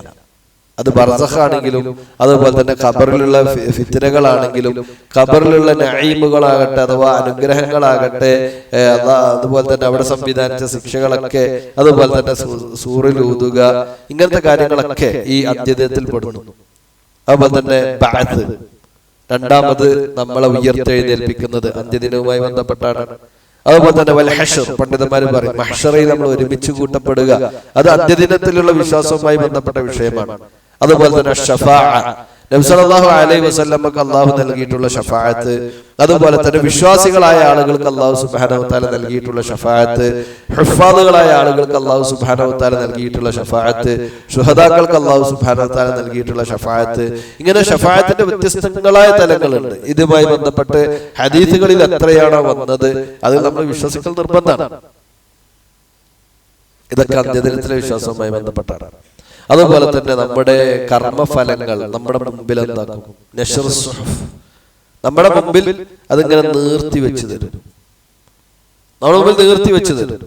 അത് ബർസഖാണെങ്കിലും അതുപോലെ തന്നെ ഖബറിലുള്ള ഫിത്നകളാണെങ്കിലും ഖബറിലുള്ള നഈമുകളാകട്ടെ അഥവാ അനുഗ്രഹങ്ങളാകട്ടെ, അതുപോലെ തന്നെ അവിടെ സംവിധാനിച്ച ശിക്ഷകളൊക്കെ, അതുപോലെ തന്നെ സൂറിൽ ഊതുക, ഇങ്ങനത്തെ കാര്യങ്ങളൊക്കെ ഈ അന്ത്യദിനത്തിൽ പെടുന്നു. അതുപോലെ തന്നെ ബഅത്ത്, രണ്ടാമത് നമ്മളെ ഉയർത്തെഴുന്നേൽപ്പിക്കുന്നത് അന്ത്യദിനവുമായി ബന്ധപ്പെട്ടാണ്. അതുപോലെ തന്നെ വൽ ഹശ്ർ, പണ്ഡിതന്മാർ പറയും മഹ്ശറിൽ നമ്മൾ ഒരുമിച്ച് കൂട്ടപ്പെടുക, അത് അന്ത്യദിനത്തിലുള്ള വിശ്വാസവുമായി ബന്ധപ്പെട്ട വിഷയമാണ്. അതുപോലെ തന്നെ ഷഫാഅ, നബി സല്ലല്ലാഹു അലൈഹി വസല്ലമക്ക് അല്ലാഹു നൽകിയിട്ടുള്ള ഷഫാഅത്ത്, അതുപോലെ തന്നെ വിശ്വാസികളായ ആളുകൾക്ക് അല്ലാഹു സുബ്ഹാനഹു വ തആല നൽകിയിട്ടുള്ള ഷഫാഅത്ത്, ഹുഫാദുകളായ ആളുകൾക്ക് അല്ലാഹു സുബ്ഹാനഹു വ തആല നൽകിയിട്ടുള്ള ഷഫാഅത്ത്, ശുഹദാക്കൾക്ക് അല്ലാഹു സുബ്ഹാനഹു വ തആല നൽകിയിട്ടുള്ള ഷഫാഅത്ത്. ഇങ്ങനെ ഷഫാഅത്തിന്റെ വ്യത്യസ്തങ്ങളായ തലങ്ങളുണ്ട്. ഇതുമായി ബന്ധപ്പെട്ട് ഹദീസുകളിൽ എത്രയാണോ വന്നത് അത് നമ്മൾ വിശ്വസിക്കൽ നിർബന്ധമാണ്. ഇതൊക്കെ അന്ത്യദിനത്തിലെ വിശ്വാസവുമായി ബന്ധപ്പെട്ടാണ്. അതുപോലെ തന്നെ നമ്മുടെ കർമ്മഫലങ്ങൾ നമ്മുടെ മുമ്പിൽ എന്താക്കും, നശ്ർ സുഹഫ്, നമ്മുടെ മുമ്പിൽ അതിങ്ങനെ നീർത്തി വെച്ച് തരും. നമ്മുടെ മുമ്പിൽ നീർത്തി വെച്ച് തരും.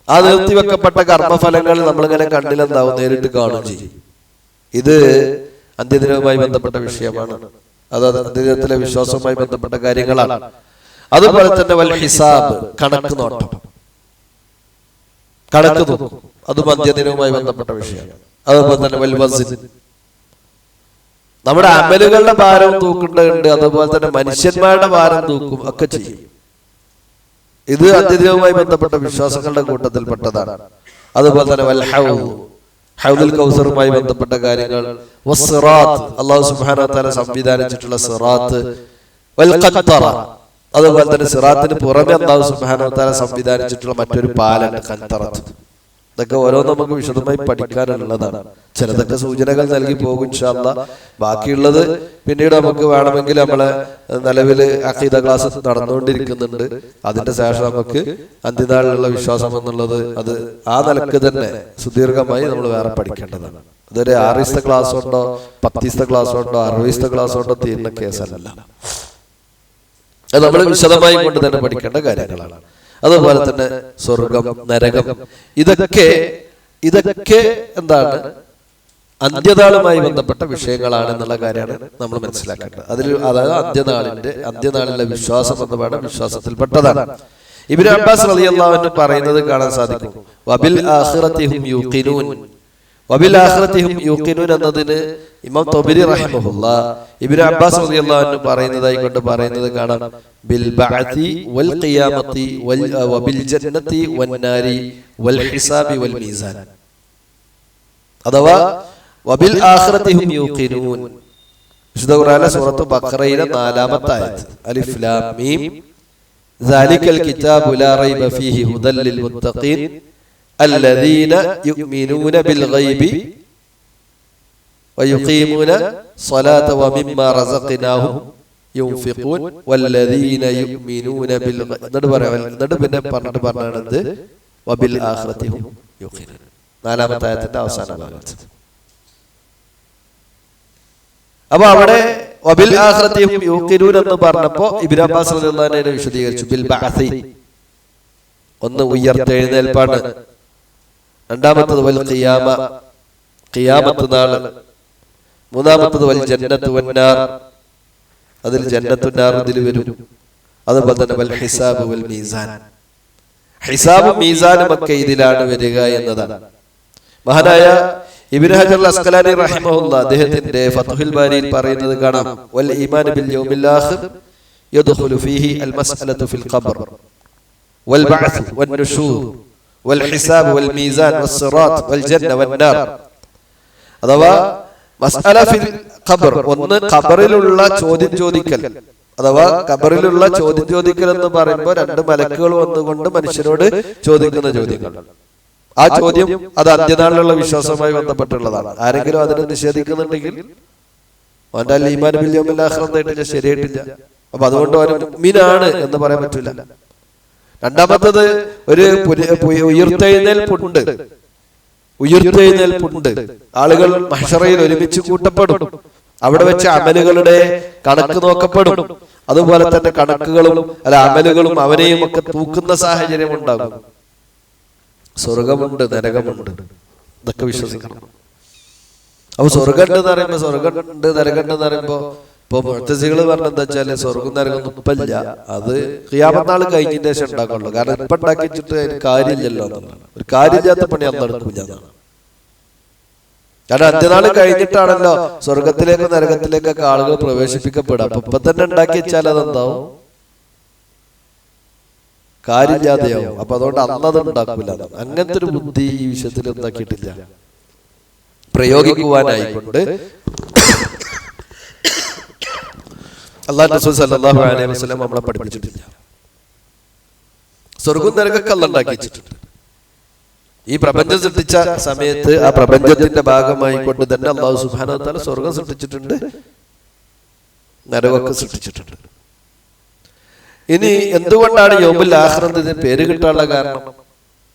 ആ നീർത്തി വെക്കപ്പെട്ട കർമ്മഫലങ്ങൾ നമ്മളിങ്ങനെ കണ്ണിലെന്താവും, നേരിട്ട് കാണുകയും ചെയ്യും. ഇത് അന്ത്യദിനവുമായി ബന്ധപ്പെട്ട വിഷയമാണ്. അത് അന്ത്യദിനത്തിലെ വിശ്വാസവുമായി ബന്ധപ്പെട്ട കാര്യങ്ങളാണ്. അതുപോലെ തന്നെ വൽ ഹിസാബ്, കണക്ക് നോട്ടം, കണക്ക് നോക്കും, അതും അന്ത്യദിനവുമായി ബന്ധപ്പെട്ട വിഷയമാണ്. അതുപോലെ തന്നെ വൽ വസ്ൻ, നമ്മുടെ അമലുകളുടെ ഭാരം തൂക്കേണ്ടതുണ്ട്. അതുപോലെ തന്നെ മനുഷ്യന്മാരുടെ ഭാരം തൂക്കും ഒക്കെ ചെയ്യും. ഇത് അന്ത്യദിനവുമായി ബന്ധപ്പെട്ട വിശ്വാസങ്ങളുടെ കൂട്ടത്തിൽപ്പെട്ടതാണ്. അതുപോലെ തന്നെ വൽ ഹൗദ്, ഹൗദുൽ കൗസറുമായി ബന്ധപ്പെട്ട കാര്യങ്ങൾ, വസ്സിറാത്ത്, അല്ലാഹു സുബ്ഹാനഹു വ തആല സംവിധാനിച്ചിട്ടുള്ള സിറാത്ത്, വൽ ഖന്തറ, അതുപോലെ തന്നെ സിറാത്തിന് പുറമെ അല്ലാഹു സുബ്ഹാനഹു വ തആല സംവിധാനിച്ചിട്ടുള്ള മറ്റൊരു പാലാണ് ഖന്തറത്ത്. ഇതൊക്കെ ഓരോ നമുക്ക് വിശദമായി പഠിക്കാനുള്ളതാണ്. ചിലതൊക്കെ സൂചനകൾ നൽകി പോകും ഇൻഷാ അല്ലാഹ്. ബാക്കിയുള്ളത് പിന്നീട് നമുക്ക് വേണമെങ്കിൽ നമ്മളെ നിലവിൽ അഖീദ ക്ലാസ് നടന്നുകൊണ്ടിരിക്കുന്നുണ്ട്. അതിന്റെ ശേഷം നമുക്ക് അന്ത്യനാളിലുള്ള വിശ്വാസം എന്നുള്ളത് അത് ആ നിലക്ക് തന്നെ സുദീർഘമായി നമ്മൾ വേറെ പഠിക്കേണ്ടതാണ്. അതൊരു 6 ദിവസത്തെ ക്ലാസ് ഉണ്ടോ 10 ദിവസത്തെ ക്ലാസ് ഉണ്ടോ 60 ദിവസത്തെ ക്ലാസ് ഉണ്ടോ തീരുന്ന കേസല്ല. അത് നമ്മൾ വിശദമായി കൊണ്ട് തന്നെ പഠിക്കേണ്ട കാര്യങ്ങളാണ്. അതുപോലെ തന്നെ സ്വർഗം, നരകം, ഇതൊക്കെ എന്താണ്, അന്ത്യനാളുമായി ബന്ധപ്പെട്ട വിഷയങ്ങളാണ് എന്നുള്ള കാര്യമാണ് നമ്മൾ മനസ്സിലാക്കേണ്ടത്. അതായത് അന്ത്യനാളിലെ വിശ്വാസം എന്നതാണ് വിശ്വാസത്തിൽപ്പെട്ടതാണ്. ഇബ്നു അബ്ബാസ് റളിയല്ലാഹു അൻഹു പറയുന്നത് കാണാൻ സാധിക്കും, വബിൽ ആഖിറതിഹും യൂഖിനൂൻ. വബിൽ ആഖിറതിഹും യൂഖിനൂൻ എന്നതിന് ഇമാം തബരി റഹിമഹുല്ലാഹ് ഇബ്നു അബ്ബാസ് റളിയല്ലാഹു അൻഹു പറയുന്നതായി കൊണ്ട് പറയുന്നത് കാണാം, ബിൽ ബഅതി വൽ ഖിയാമത്തി വബിൽ ജന്നതി വന്നാരി വൽ ഹിസാബി വൽ മീസാൻ. അഥവാ വബിൽ ആഖിറതിഹും യൂഖിനൂൻ, വിശുദ്ധ ഖുർആനിലെ സൂറത്ത് ബഖറയിലെ 4-ാമത്തെ ആയത്ത്, അലിഫ് ലാം മീം ദാലികൽ കിതാബു ലാ റൈബ ഫീഹി ഹുദൽ ലിൽ മുത്തഖീൻ الذين يؤمنون بالغيب ويقيمون الصلاة ومما رزقناهم ينفقون والذين يؤمنون بالغيب وبالآخرة هم يوقنون. 4-ാമത്തെ ആയത്തിന്റെ അവസാന ഭാഗത്ത്. അപ്പൊ അവിടെ വബിൽ ആഖിറതി ഹും യൂഖിനൂൻ എന്ന് പറഞ്ഞപ്പോ ഇബ്നു അബ്ബാസ് റളിയല്ലാഹു അൻഹു വിശദീകരിച്ചു, ബിൽ ബഅസി, ഒന്ന് ഉയർത്തെഴുന്നേൽപ്പാണ്. രണ്ടാമത്തത് വൽ ഖിയാമ, ഖിയാമത്ത് നാൾ. മൂന്നാമത്തത് വൽ ജന്നത്തു വന്നാർ, അതിൽ ജന്നത്തുൻ നാർ ഇതിൽ വരും. അതുപോലെ തന്നെ വൽ ഹിസാബ് വൽ മീസാൻ, ഹിസാബും മീസാനും ഒക്കെ ഇതിലാണ് വരിക എന്നതാണ്. മഹാനായ ഇബ്നു ഹജർ അസ്ഖലാനി റഹിമഹുല്ലാഹ് അദ്ദേഹത്തിന്റെ ഫത്ഹുൽ ബാരിയിൽ പറയുന്നത് കാണാം, വൽ ഈമാൻ ബിൽ യൗമിൽ ആഖിർ യദ്ഖുലു ഫീഹി അൽ മസ്അലതു ഫിൽ ഖബ്ർ വൽ ബഅസ് വൻ നുശൂർ വൽ ഹിസാബ് വൽ മീസാൻ വസ്സിറാത്ത് വൽ ജന്ന വന്നാർ. അഥവാ മസ്അല ഫിൽ ഖബർ, ഒന്ന് ഖബറിലുള്ള ചോദ്യം ചോദിക്കൽ. അഥവാ ഖബറിലുള്ള ചോദ്യം ചോദിക്കൽ എന്ന് പറയുമ്പോൾ രണ്ട് മലക്കുകൾ വന്നുകൊണ്ട് മനുഷ്യരോട് ചോദിക്കുന്ന ചോദ്യങ്ങൾ. ആ ചോദ്യം അത് അന്ത്യനാളിലുള്ള വിശ്വാസവുമായി ബന്ധപ്പെട്ടുള്ളതാണ്. ആരെങ്കിലും അതിനെ നിഷേധിക്കുന്നുണ്ടെങ്കിൽ അവന്റെ ഈമാൻ ബിൽ യൗമിൽ ആഖിർ എന്തായിട്ടില്ല, ശരിയായിട്ടില്ല. അപ്പൊ അതുകൊണ്ട് അവൻ മുഅ്മിനാണ് എന്ന് പറയാൻ പറ്റില്ല. രണ്ടാമത്തത് ഒരു ഉയർത്തെഴുന്നേൽപ്പുണ്ട്. ആളുകൾ മഹ്ശറയിൽ ഒരുമിച്ച് കൂട്ടപ്പെടും. അവിടെ വെച്ച് അമലുകളുടെ കണക്ക് നോക്കപ്പെടും. അതുപോലെ തന്നെ കണക്കുകളും അമലുകളും അവനെയും ഒക്കെ തൂക്കുന്ന സാഹചര്യം ഉണ്ടാകും. സ്വർഗമുണ്ട്, നരകമുണ്ട്, ഇതൊക്കെ വിശ്വസിക്കണം. അപ്പൊ സ്വർഗമുണ്ട് എന്ന് പറയുമ്പോ ഇപ്പൊ മുഅ്തസികള് പറഞ്ഞെന്താ വെച്ചാല് സ്വർഗം നരകം ഇപ്പല്ല, അത് ഖിയാമത്ത് നാൾ കഴിഞ്ഞതിന് ശേഷം ഉണ്ടാക്കുള്ളൂ. കാരണം ഇപ്പൊ ഉണ്ടാക്കി വെച്ചിട്ട് അതിന് കാര്യമില്ലല്ലോ എന്നുള്ളതാണ്. ഒരു കാര്യമില്ലാത്ത പണി അന്ന് നടക്കൂല എന്നാണ്. കാരണം അന്ത്യനാൾ കഴിഞ്ഞിട്ടാണല്ലോ സ്വർഗത്തിലേക്കോ നരകത്തിലേക്കൊക്കെ ആളുകൾ പ്രവേശിപ്പിക്കപ്പെടുക. അപ്പൊ ഇപ്പൊ തന്നെ ഉണ്ടാക്കി വെച്ചാൽ അതെന്താവും, കാര്യമില്ലാതെയാവും. അപ്പൊ അതുകൊണ്ട് അന്നത് ഉണ്ടാക്കൂല. അങ്ങനത്തെ ഒരു ബുദ്ധി ഈ വിഷയത്തിൽ ഉണ്ടാക്കിയിട്ടില്ല. പ്രയോഗിക്കുവാനായിക്കൊണ്ട് അല്ലാഹു റസൂൽ സല്ലല്ലാഹു അലൈഹി വസല്ലം നമ്മളെ പഠിപ്പിച്ചിട്ടില്ല. സ്വർഗ്ഗവും നരകമൊക്കെ അല്ലാഹു ഉണ്ടാക്കി വെച്ചിട്ടുണ്ട്. ഈ പ്രപഞ്ചം സൃഷ്ടിച്ച സമയത്ത് ആ പ്രപഞ്ചത്തിന്റെ ഭാഗമായി കൊണ്ട് തന്നെ അല്ലാഹു സുബ്ഹാനഹു വ തആല സ്വർഗ്ഗം സൃഷ്ടിച്ചിട്ടുണ്ട്, നരകമൊക്കെ സൃഷ്ടിച്ചിട്ടുണ്ട്. ഇനി എന്തുകൊണ്ടാണ് യൗമുൽ ആഖിർ എന്നതിന് പേര് കിട്ടാനുള്ള കാരണം?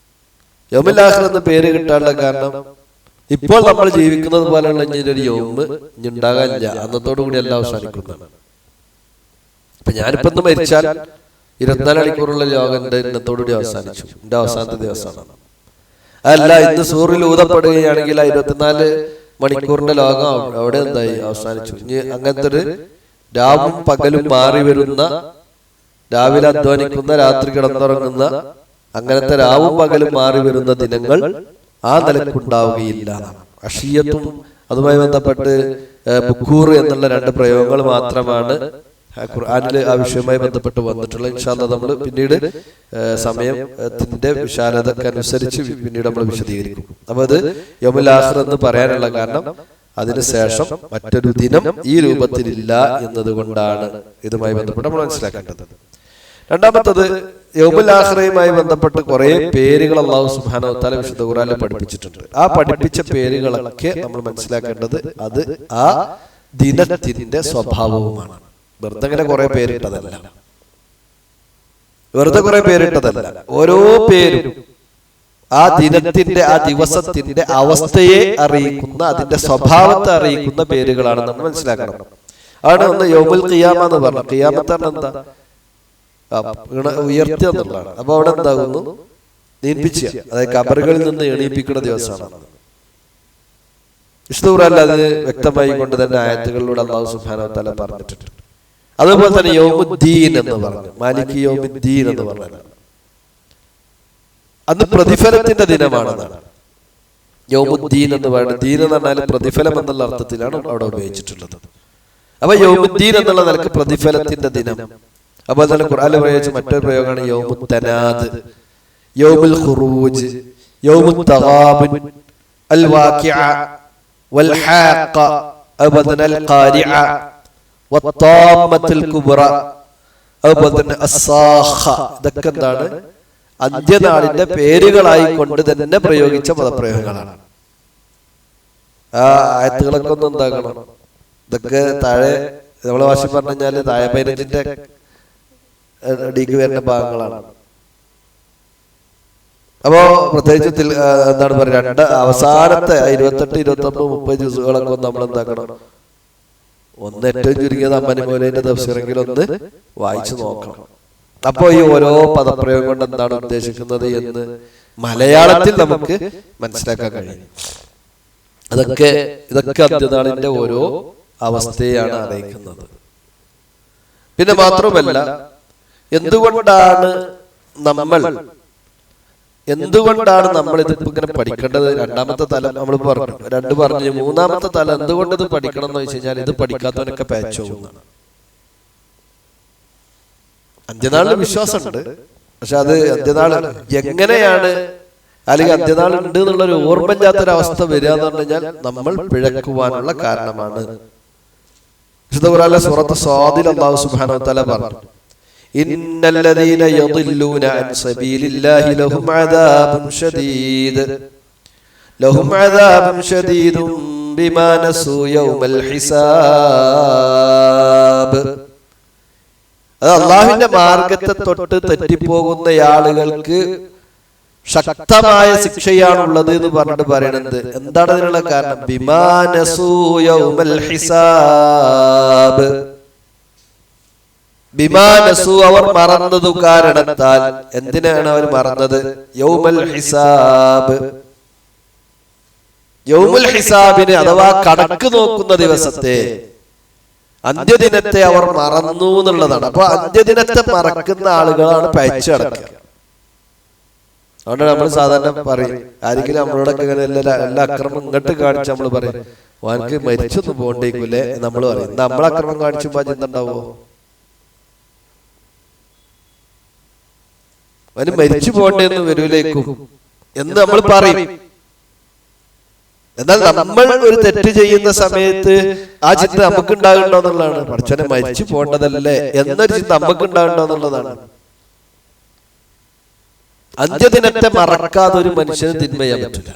യൗമുൽ ആഖിർ എന്ന പേര് കിട്ടാനുള്ള കാരണം ഇപ്പോൾ നമ്മൾ ജീവിക്കുന്നത് പോലെയുള്ള ഒരു യൗമ് ഇനി ഉണ്ടാകാനില്ല, അന്നത്തോടു കൂടി എല്ലാം അവസാനിക്കുന്നതാണ്. അപ്പൊ ഞാനിപ്പോ ഒന്ന് മരിച്ചാൽ 24 മണിക്കൂറുള്ള ലോകം എന്റെ ഇന്നത്തോടുകൂടി അവസാനിച്ചു, എന്റെ അവസാനത്തെ ദിവസമാണ്. അല്ല, ഇന്ന് സൂറിൽ ഊതപ്പെടുകയാണെങ്കിൽ 24 മണിക്കൂറിന്റെ ലോകം അവിടെ എന്തായി, അവസാനിച്ചു. ഇനി അങ്ങനത്തെ ഒരു രാവും പകലും മാറി വരുന്ന, രാവിലെ അധ്വാനിക്കുന്ന രാത്രി കിടന്നുറങ്ങുന്ന, അങ്ങനത്തെ രാവും പകലും മാറി വരുന്ന ദിനങ്ങൾ ആ നിലക്കുണ്ടാവുകയില്ല. അഷിയത്തും അതുമായി ബന്ധപ്പെട്ട് ബുക്കൂർ എന്നുള്ള 2 പ്രയോഗങ്ങൾ മാത്രമാണ് ഖുർആനിൽ ആ വിഷയവുമായി ബന്ധപ്പെട്ട് വന്നിട്ടുള്ളത്. ഇൻഷാ അല്ലാഹ് നമ്മൾ പിന്നീട് സമയത്തിന്റെ വിശാലതക്കനുസരിച്ച് പിന്നീട് നമ്മൾ വിശദീകരിക്കും. അപ്പൊ അത് യൗമുൽ ആഖിർ എന്ന് പറയാനുള്ള കാരണം അതിനുശേഷം മറ്റൊരു ദിനം ഈ രൂപത്തിലില്ല എന്നതുകൊണ്ടാണ് ഇതുമായി ബന്ധപ്പെട്ട് നമ്മൾ മനസ്സിലാക്കേണ്ടത്. രണ്ടാമത്തത്, യൗമുൽ ആഖിറയുമായി ബന്ധപ്പെട്ട് കുറെ പേരുകൾ അല്ലാഹു സുബ്ഹാനഹു വ തആല വിശുദ്ധ ഖുർആനിൽ പഠിപ്പിച്ചിട്ടുണ്ട്. ആ പഠിപ്പിച്ച പേരുകളൊക്കെ നമ്മൾ മനസ്സിലാക്കേണ്ടത് അത് ആ ദിനത്തിന്റെ സ്വഭാവവുമാണ്. വെറുതെ കുറെ പേരിട്ടതല്ല, ഓരോ പേരും ആ ദിനത്തിന്റെ, ആ ദിവസത്തിന്റെ അവസ്ഥയെ അറിയിക്കുന്ന, അതിന്റെ സ്വഭാവത്തെ അറിയിക്കുന്ന പേരുകളാണ് നമ്മൾ മനസ്സിലാക്കണം. ആണ് ഒന്ന് യൗമുൽ ഖിയാമ എന്ന് പറഞ്ഞത്. ഖിയാമത്താണ് എന്താ, ഉയർത്തുക എന്നുള്ളതാണ്. അപ്പൊ അവിടെ എന്താകുന്നു, നീപ്പിച്ച, അതായത് ഖബറുകളിൽ നിന്ന് എണീപ്പിക്കുന്ന ദിവസമാണ്. വിശുദ്ധ ഖുർആനിൽ അത് വ്യക്തമായി കൊണ്ട് തന്നെ ആയത്തുകളിലൂടെ അല്ലാഹു സുബ്ഹാനഹു വ തആല പറഞ്ഞിട്ടുണ്ട്. അതുപോലെ തന്നെ യൗമുദ്ദീൻ എന്ന് പറഞ്ഞു, മാലിക് യൗമുദ്ദീൻ എന്ന് പറഞ്ഞത് അന്ന് പ്രതിഫലത്തിന്റെ ദിനമാണെന്നാണ്. യൗമുദ്ദീൻ എന്ന് പറയുന്നത്, ദീൻ എന്ന് പറഞ്ഞാൽ പ്രതിഫലം എന്നുള്ള അർത്ഥത്തിലാണ് അവിടെ ഉപയോഗിച്ചിട്ടുള്ളത്. അപ്പൊ യൗമുദ്ദീൻ എന്നുള്ള നിലക്ക് പ്രതിഫലത്തിന്റെ ദിനം. അതുപോലെ തന്നെ ഖുർആനിൽ പ്രയോഗിച്ച മറ്റൊരു പ്രയോഗമാണ് യൗമുൽ തനാദ്, യൗമുൽ ഖുറൂജ്, യൗമുൽ തഗാബുൻ, അൽ വാഖിഅ, വൽ ഹാഖ, അതുപോലെ തന്നെ അൽ ഖാരിഅ, വത്താമത്തുൽ കുബ്ര, അതുപോലെ തന്നെ അസ്സാഖ. ഇതൊക്കെ എന്താണ്, അന്ത്യനാളിന്റെ പേരുകളായി കൊണ്ട് തന്നെ പ്രയോഗിച്ച പദപ്രയോഗങ്ങളാണ്. ആ ആയത്തുകളൊക്കെ ഒന്നും എന്താകണം, ഇതൊക്കെ താഴെ നമ്മളെ ഭാഷ പറഞ്ഞു കഴിഞ്ഞാല് താഴെ 15ന്റെ അടിക്ക് വരുന്ന ഭാഗങ്ങളാണ്. അപ്പോ പ്രത്യേകിച്ച് എന്താണ് പറയുക, അവസാനത്തെ 28, 29, 30 ജ്യൂസുകളൊക്കെ നമ്മൾ എന്താക്കണം, ഒന്ന് ഏറ്റവും ചുരുങ്ങിയത് അമ്മനിമൂലയുടെ തഫ്സീറെങ്കിലും ഒന്ന് വായിച്ചു നോക്കണം. അപ്പോ ഈ ഓരോ പദപ്രയോഗം കൊണ്ട് എന്താണ് ഉദ്ദേശിക്കുന്നത് എന്ന് മലയാളത്തിൽ നമുക്ക് മനസ്സിലാക്കാൻ കഴിയും. ഇതൊക്കെ അന്ത്യനാളിന്റെ ഓരോ അവസ്ഥയാണ് അറിയിക്കുന്നത്. പിന്നെ മാത്രമല്ല, എന്തുകൊണ്ടാണ് നമ്മൾ ഇതിപ്പോ ഇങ്ങനെ പഠിക്കേണ്ടത്? രണ്ടാമത്തെ തലം നമ്മൾ പറഞ്ഞു. മൂന്നാമത്തെ തലം എന്തുകൊണ്ട് ഇത് പഠിക്കണം എന്ന് വെച്ച് കഴിഞ്ഞാൽ ഇത് പഠിക്കാത്തവനൊക്കെ പാച്ച് പോകുന്നതാണ്. അന്ത്യനാളിൽ വിശ്വാസമുണ്ട്, പക്ഷെ അത് അന്ത്യനാൾ എങ്ങനെയാണ് അല്ലെങ്കിൽ അന്ത്യനാൾ ഉണ്ട് എന്നുള്ളൊരു ഓർമ്മയില്ലാത്തൊരവസ്ഥ വരിക എന്ന് പറഞ്ഞു കഴിഞ്ഞാൽ നമ്മൾ പിഴക്കുവാനുള്ള കാരണമാണ്. വിശുദ്ധ ഖുർആനിലെ സൂറത്ത് സ്വാദിൽ അല്ലാഹു സുബ്ഹാനഹു വ തആല പറഞ്ഞു, ഇന്നല്ലദീന യദില്ലൂന അൻ സബീലില്ലാഹി ലഹും അദാബുൻ ശദീദുൻ ബിമാ നസൂ യൗമൽ ഹിസാബ്. അത് അല്ലാഹുവിന്റെ മാർഗത്തെ തൊട്ട് തെറ്റിപ്പോകുന്ന ആളുകൾക്ക് ശക്തമായ ശിക്ഷയാണുള്ളത് എന്ന് പറഞ്ഞിട്ട് പറയണത്. എന്താണ് അതിനുള്ള കാരണം? ബിമാ നസൂ യൗമൽ ഹിസാബ്. ബിമാ നസൂ, അവർ മറന്നതു കാരണത്താൽ. എന്തിനാണ് അവർ മറന്നത്? യൗമൽ ഹിസാബ്, യൗമുൽ ഹിസാബിനെ അഥവാ കണക്ക് നോക്കുന്ന ദിവസത്തെ, അന്ത്യദിനത്തെ അവർ മറന്നു എന്നുള്ളതാണ്. അപ്പൊ അന്ത്യദിനത്തെ മറക്കുന്ന ആളുകളാണ് പയച്ചു കിടക്കുക. അതുകൊണ്ട് നമ്മൾ സാധാരണ പറയും, ആരെങ്കിലും നമ്മളോടൊക്കെ ഇങ്ങനെ എല്ലാ അക്രമം ഇങ്ങോട്ട് കാണിച്ച് നമ്മൾ പറയും, ഓനക്ക് മരിച്ചൊന്നും പോകണ്ടേക്കൂലേ നമ്മൾ പറയും. നമ്മൾ അക്രമം കാണിച്ചുമ്പോ ചിന്തണ്ടാവോ? അവന് മരിച്ചു പോകണ്ടേന്ന് വരൂലേക്കും എന്ന് നമ്മൾ പറയും. എന്നാൽ നമ്മൾ ഒരു തെറ്റ് ചെയ്യുന്ന സമയത്ത് ആ ചിന്ത നമുക്ക് ഉണ്ടാകണ്ടോ എന്നുള്ളതാണ്. പഠിച്ചവനെ മരിച്ചു പോകേണ്ടതല്ലേ എന്നൊരു ചിന്ത നമുക്ക് ഉണ്ടാകണ്ടോ എന്നുള്ളതാണ്. അന്ത്യദിനത്തെ മറക്കാതെ ഒരു മനുഷ്യന് തിന്മ ചെയ്യാൻ പറ്റില്ല.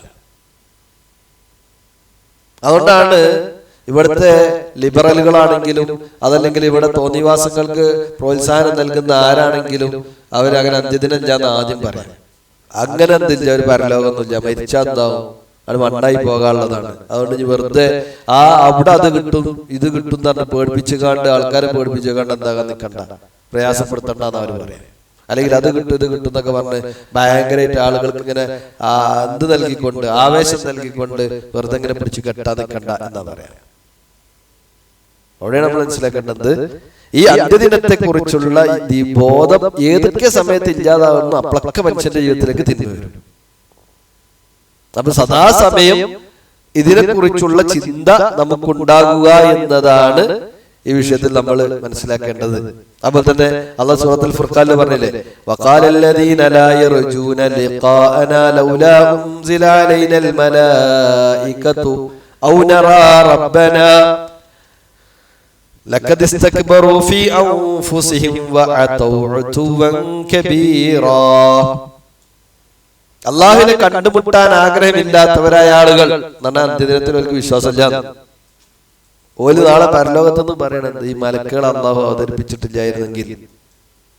അതുകൊണ്ടാണ് ഇവിടുത്തെ ലിബറലുകളാണെങ്കിലും അതല്ലെങ്കിൽ ഇവിടെ തോന്നിവാസങ്ങൾക്ക് പ്രോത്സാഹനം നൽകുന്ന ആരാണെങ്കിലും അവരങ്ങനെ അന്ത്യദിനം ഞാൻ ആദ്യം പറയാം. അങ്ങനെ എന്തില്ല, ഒരു പരലോകമൊന്നുമില്ല, മരിച്ചാൽ എന്താവും, അത് മണ്ണായി പോകാനുള്ളതാണ്. അതുകൊണ്ട് ഇനി വെറുതെ അവിടെ അത് കിട്ടും ഇത് കിട്ടും എന്ന് പറഞ്ഞ് പേടിപ്പിച്ചു കാണ്ട് ആൾക്കാരെ പേടിപ്പിച്ചു കാണ്ട് എന്താകാൻ നിൽക്കണ്ട, പ്രയാസപ്പെടുത്തണ്ടെന്ന് അവർ പറയാം. അല്ലെങ്കിൽ അത് കിട്ടും ഇത് കിട്ടും എന്നൊക്കെ പറഞ്ഞ് ഭയങ്കരമായിട്ട് ആളുകൾക്ക് ഇങ്ങനെ എന്ത് നൽകിക്കൊണ്ട് ആവേശം നൽകിക്കൊണ്ട് വെറുതെ ഇങ്ങനെ പിടിച്ചു കെട്ടാൻ നിൽക്കണ്ട എന്നാ പറയാം. അവിടെയാണ് നമ്മൾ മനസ്സിലാക്കേണ്ടത്, ഈ അന്ത്യദിനത്തെ കുറിച്ചുള്ള ഈ ബോധം ഏതൊക്കെ സമയത്ത് ഇല്ലാതാവുന്നു അപ്പോഴൊക്കെ മനുഷ്യന്റെ ജീവിതത്തിലേക്ക് തിരിഞ്ഞു വരും. അപ്പൊ സദാസമയം ഇതിനെ കുറിച്ചുള്ള ചിന്ത നമുക്കുണ്ടാകുക എന്നതാണ് ഈ വിഷയത്തിൽ നമ്മൾ മനസ്സിലാക്കേണ്ടത്. അപ്പോൾ തന്നെ അല്ലാഹു സൂറത്തുൽ ഫുർഖാനിൽ പറഞ്ഞില്ലേ, വഖാലല്ലദീന ലാ യർജൂന ലിഖാഅനാ ലൗലാ ഉൻസില അലൈനൽ മലായികതു ഔ നറാ റബ്ബനാ ലഖദ് ഇസ്തക്ബറൂ ഫീ അൻഫുസിഹിം വഅതൗ ഉതുവൻ കബീറാ. അല്ലാഹുവിനെ കണ്ടുമുട്ടാൻ ആഗ്രഹമില്ലാത്തവരായ ആളുകൾ എന്നാണ് അന്ത്യദിനത്തിൽ അവർക്ക് വിശ്വാസമില്ല. ഓല് നാളെ പരലോകത്തെന്ന് പറയണത് ഈ മലക്കുകൾ അല്ലാഹു അവതരിപ്പിച്ചിട്ടില്ലായിരുന്നെങ്കിൽ,